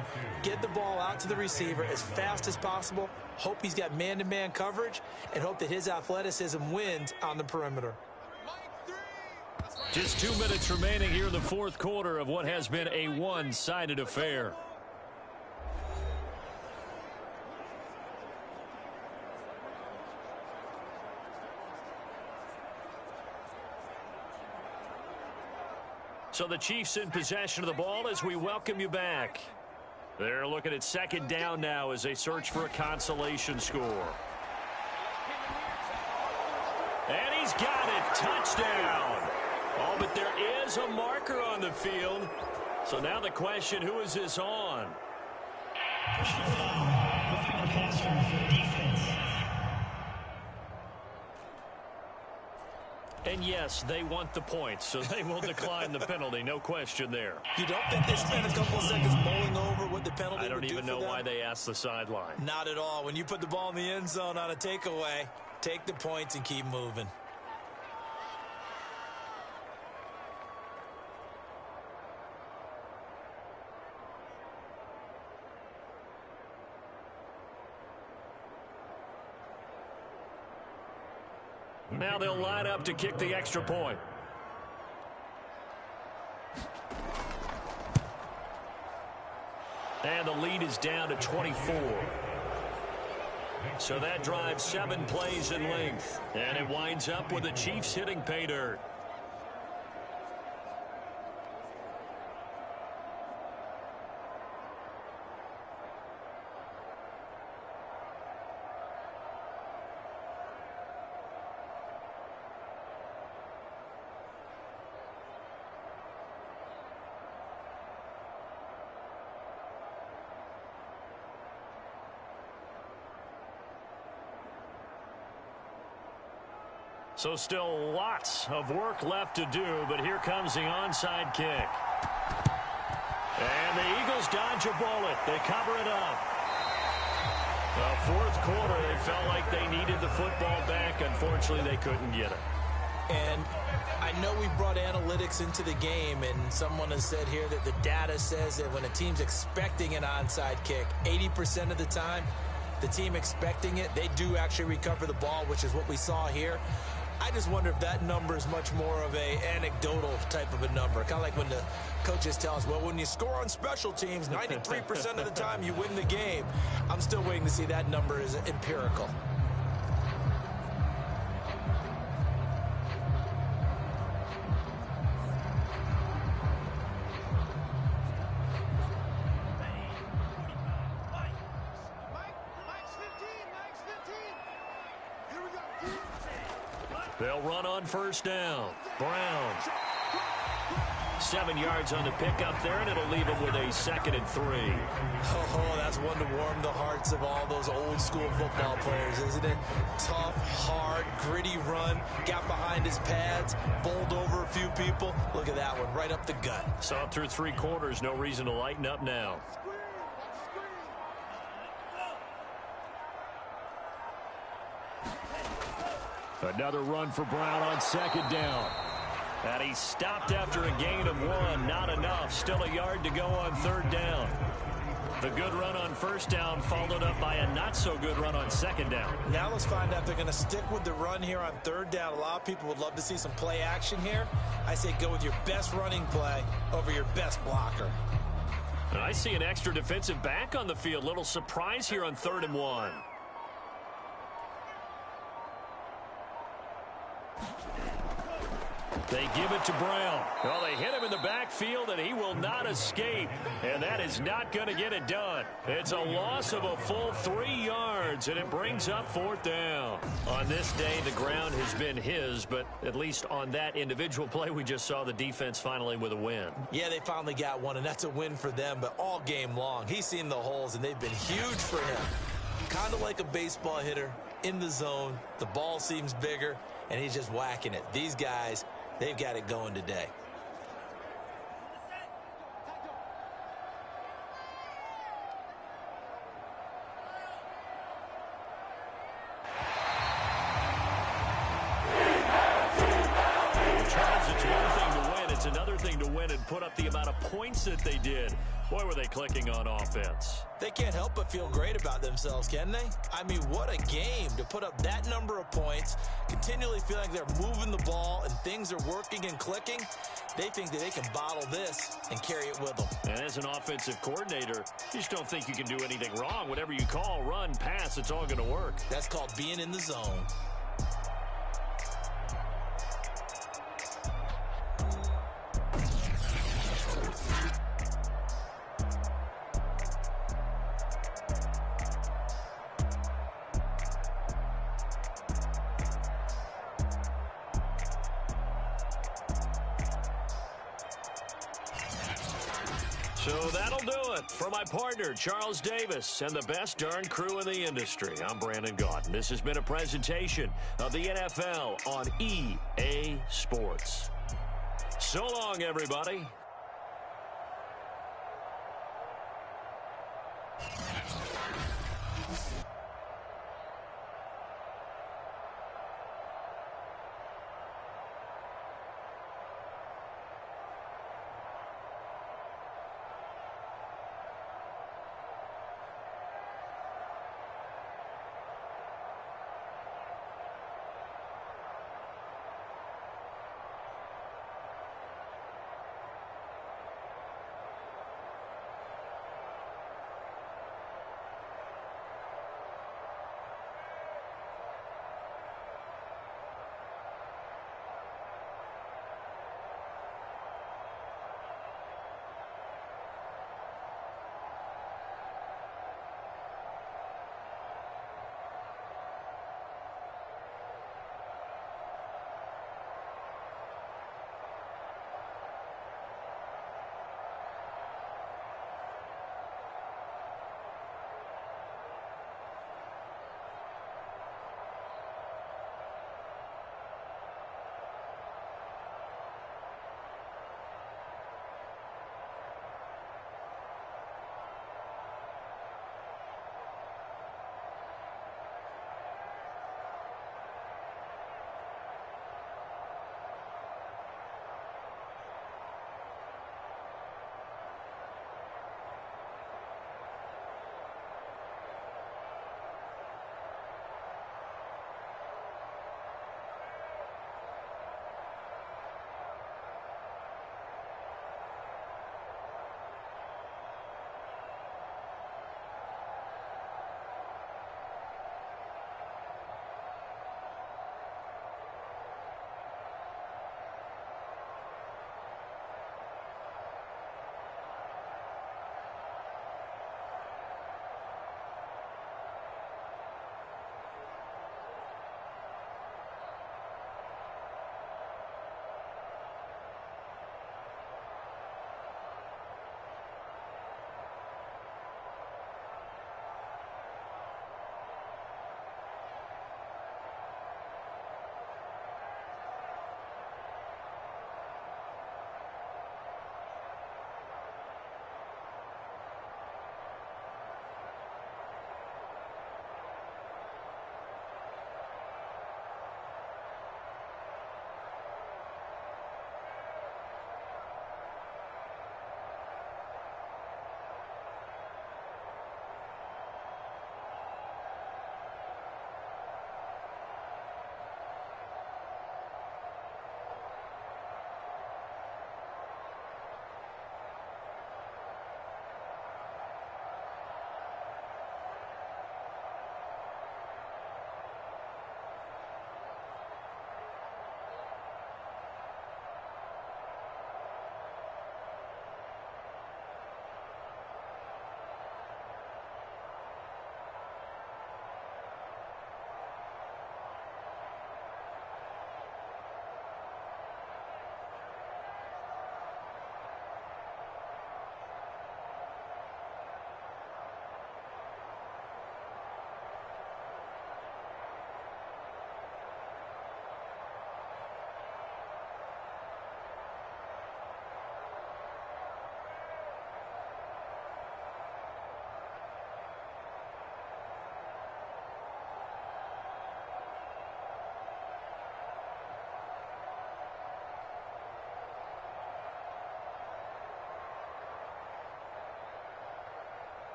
Get the ball out to the receiver as fast as possible, hope he's got man-to-man coverage, and hope that his athleticism wins on the perimeter. Just 2 minutes remaining here in the 4th quarter of what has been a one-sided affair. So the Chiefs in possession of the ball as we welcome you back. They're looking at second down now as they search for a consolation score. And he's got it. Touchdown. Oh, but there is a marker on the field. So now the question, who is this on? Personal foul. Roughing the passer for defense. And yes, they want the points, so they will decline the penalty. No question there. You don't think they spent a couple of seconds mulling over what the penalty I don't would do even for know them? why they asked the sideline. Not at all. When you put the ball in the end zone on a takeaway, take the points and keep moving. Now they'll line up to kick the extra point. And the lead is down to 24. So that drives 7 plays in length. And it winds up with the Chiefs hitting pay dirt. So still lots of work left to do, but here comes the onside kick. And the Eagles dodge a bullet. They cover it up. The 4th quarter, they felt like they needed the football back. Unfortunately, they couldn't get it. And I know we brought analytics into the game, and someone has said here that the data says that when a team's expecting an onside kick, 80% of the time, the team expecting it, they do actually recover the ball, which is what we saw here. I just wonder if that number is much more of a anecdotal type of a number. Kind of like when the coaches tell us, well, when you score on special teams, 93% of the time you win the game. I'm still waiting to see that number is empirical. They'll run on first down. Brown. 7 yards on the pickup there, and it'll leave him with a 2nd and 3. Oh, that's one to warm the hearts of all those old school football players, isn't it? Tough, hard, gritty run. Got behind his pads, bowled over a few people. Look at that one, right up the gut. Saw through 3 quarters, no reason to lighten up now. Another run for Brown on 2nd down. And he stopped after a gain of 1. Not enough. Still a yard to go on 3rd down. The good run on first down followed up by a not-so-good run on second down. Now let's find out if they're going to stick with the run here on third down. A lot of people would love to see some play action here. I say go with your best running play over your best blocker. And I see an extra defensive back on the field. Little surprise here on 3rd and 1. They give it to Brown. Well, they hit him in the backfield, and he will not escape. And that is not going to get it done. It's a loss of a full 3 yards, and it brings up 4th down. On this day, the ground has been his, but at least on that individual play, we just saw the defense finally with a win. Yeah, they finally got one, and that's a win for them. But all game long, he's seen the holes, and they've been huge for him. Kind of like a baseball hitter in the zone. The ball seems bigger, and he's just whacking it. These guys, they've got it going today. Charles, it's one thing to win. It's another thing to win and put up the amount of points that they did. Boy, were they clicking on offense. They can't help but feel great about themselves, can they? I mean, what a game to put up that number of points, continually feeling like they're moving the ball and things are working and clicking. They think that they can bottle this and carry it with them. And as an offensive coordinator, you just don't think you can do anything wrong. Whatever you call, run, pass, it's all going to work. That's called being in the zone. So that'll do it for my partner, Charles Davis, and the best darn crew in the industry. I'm Brandon Gaudin. This has been a presentation of the NFL on EA Sports. So long, everybody.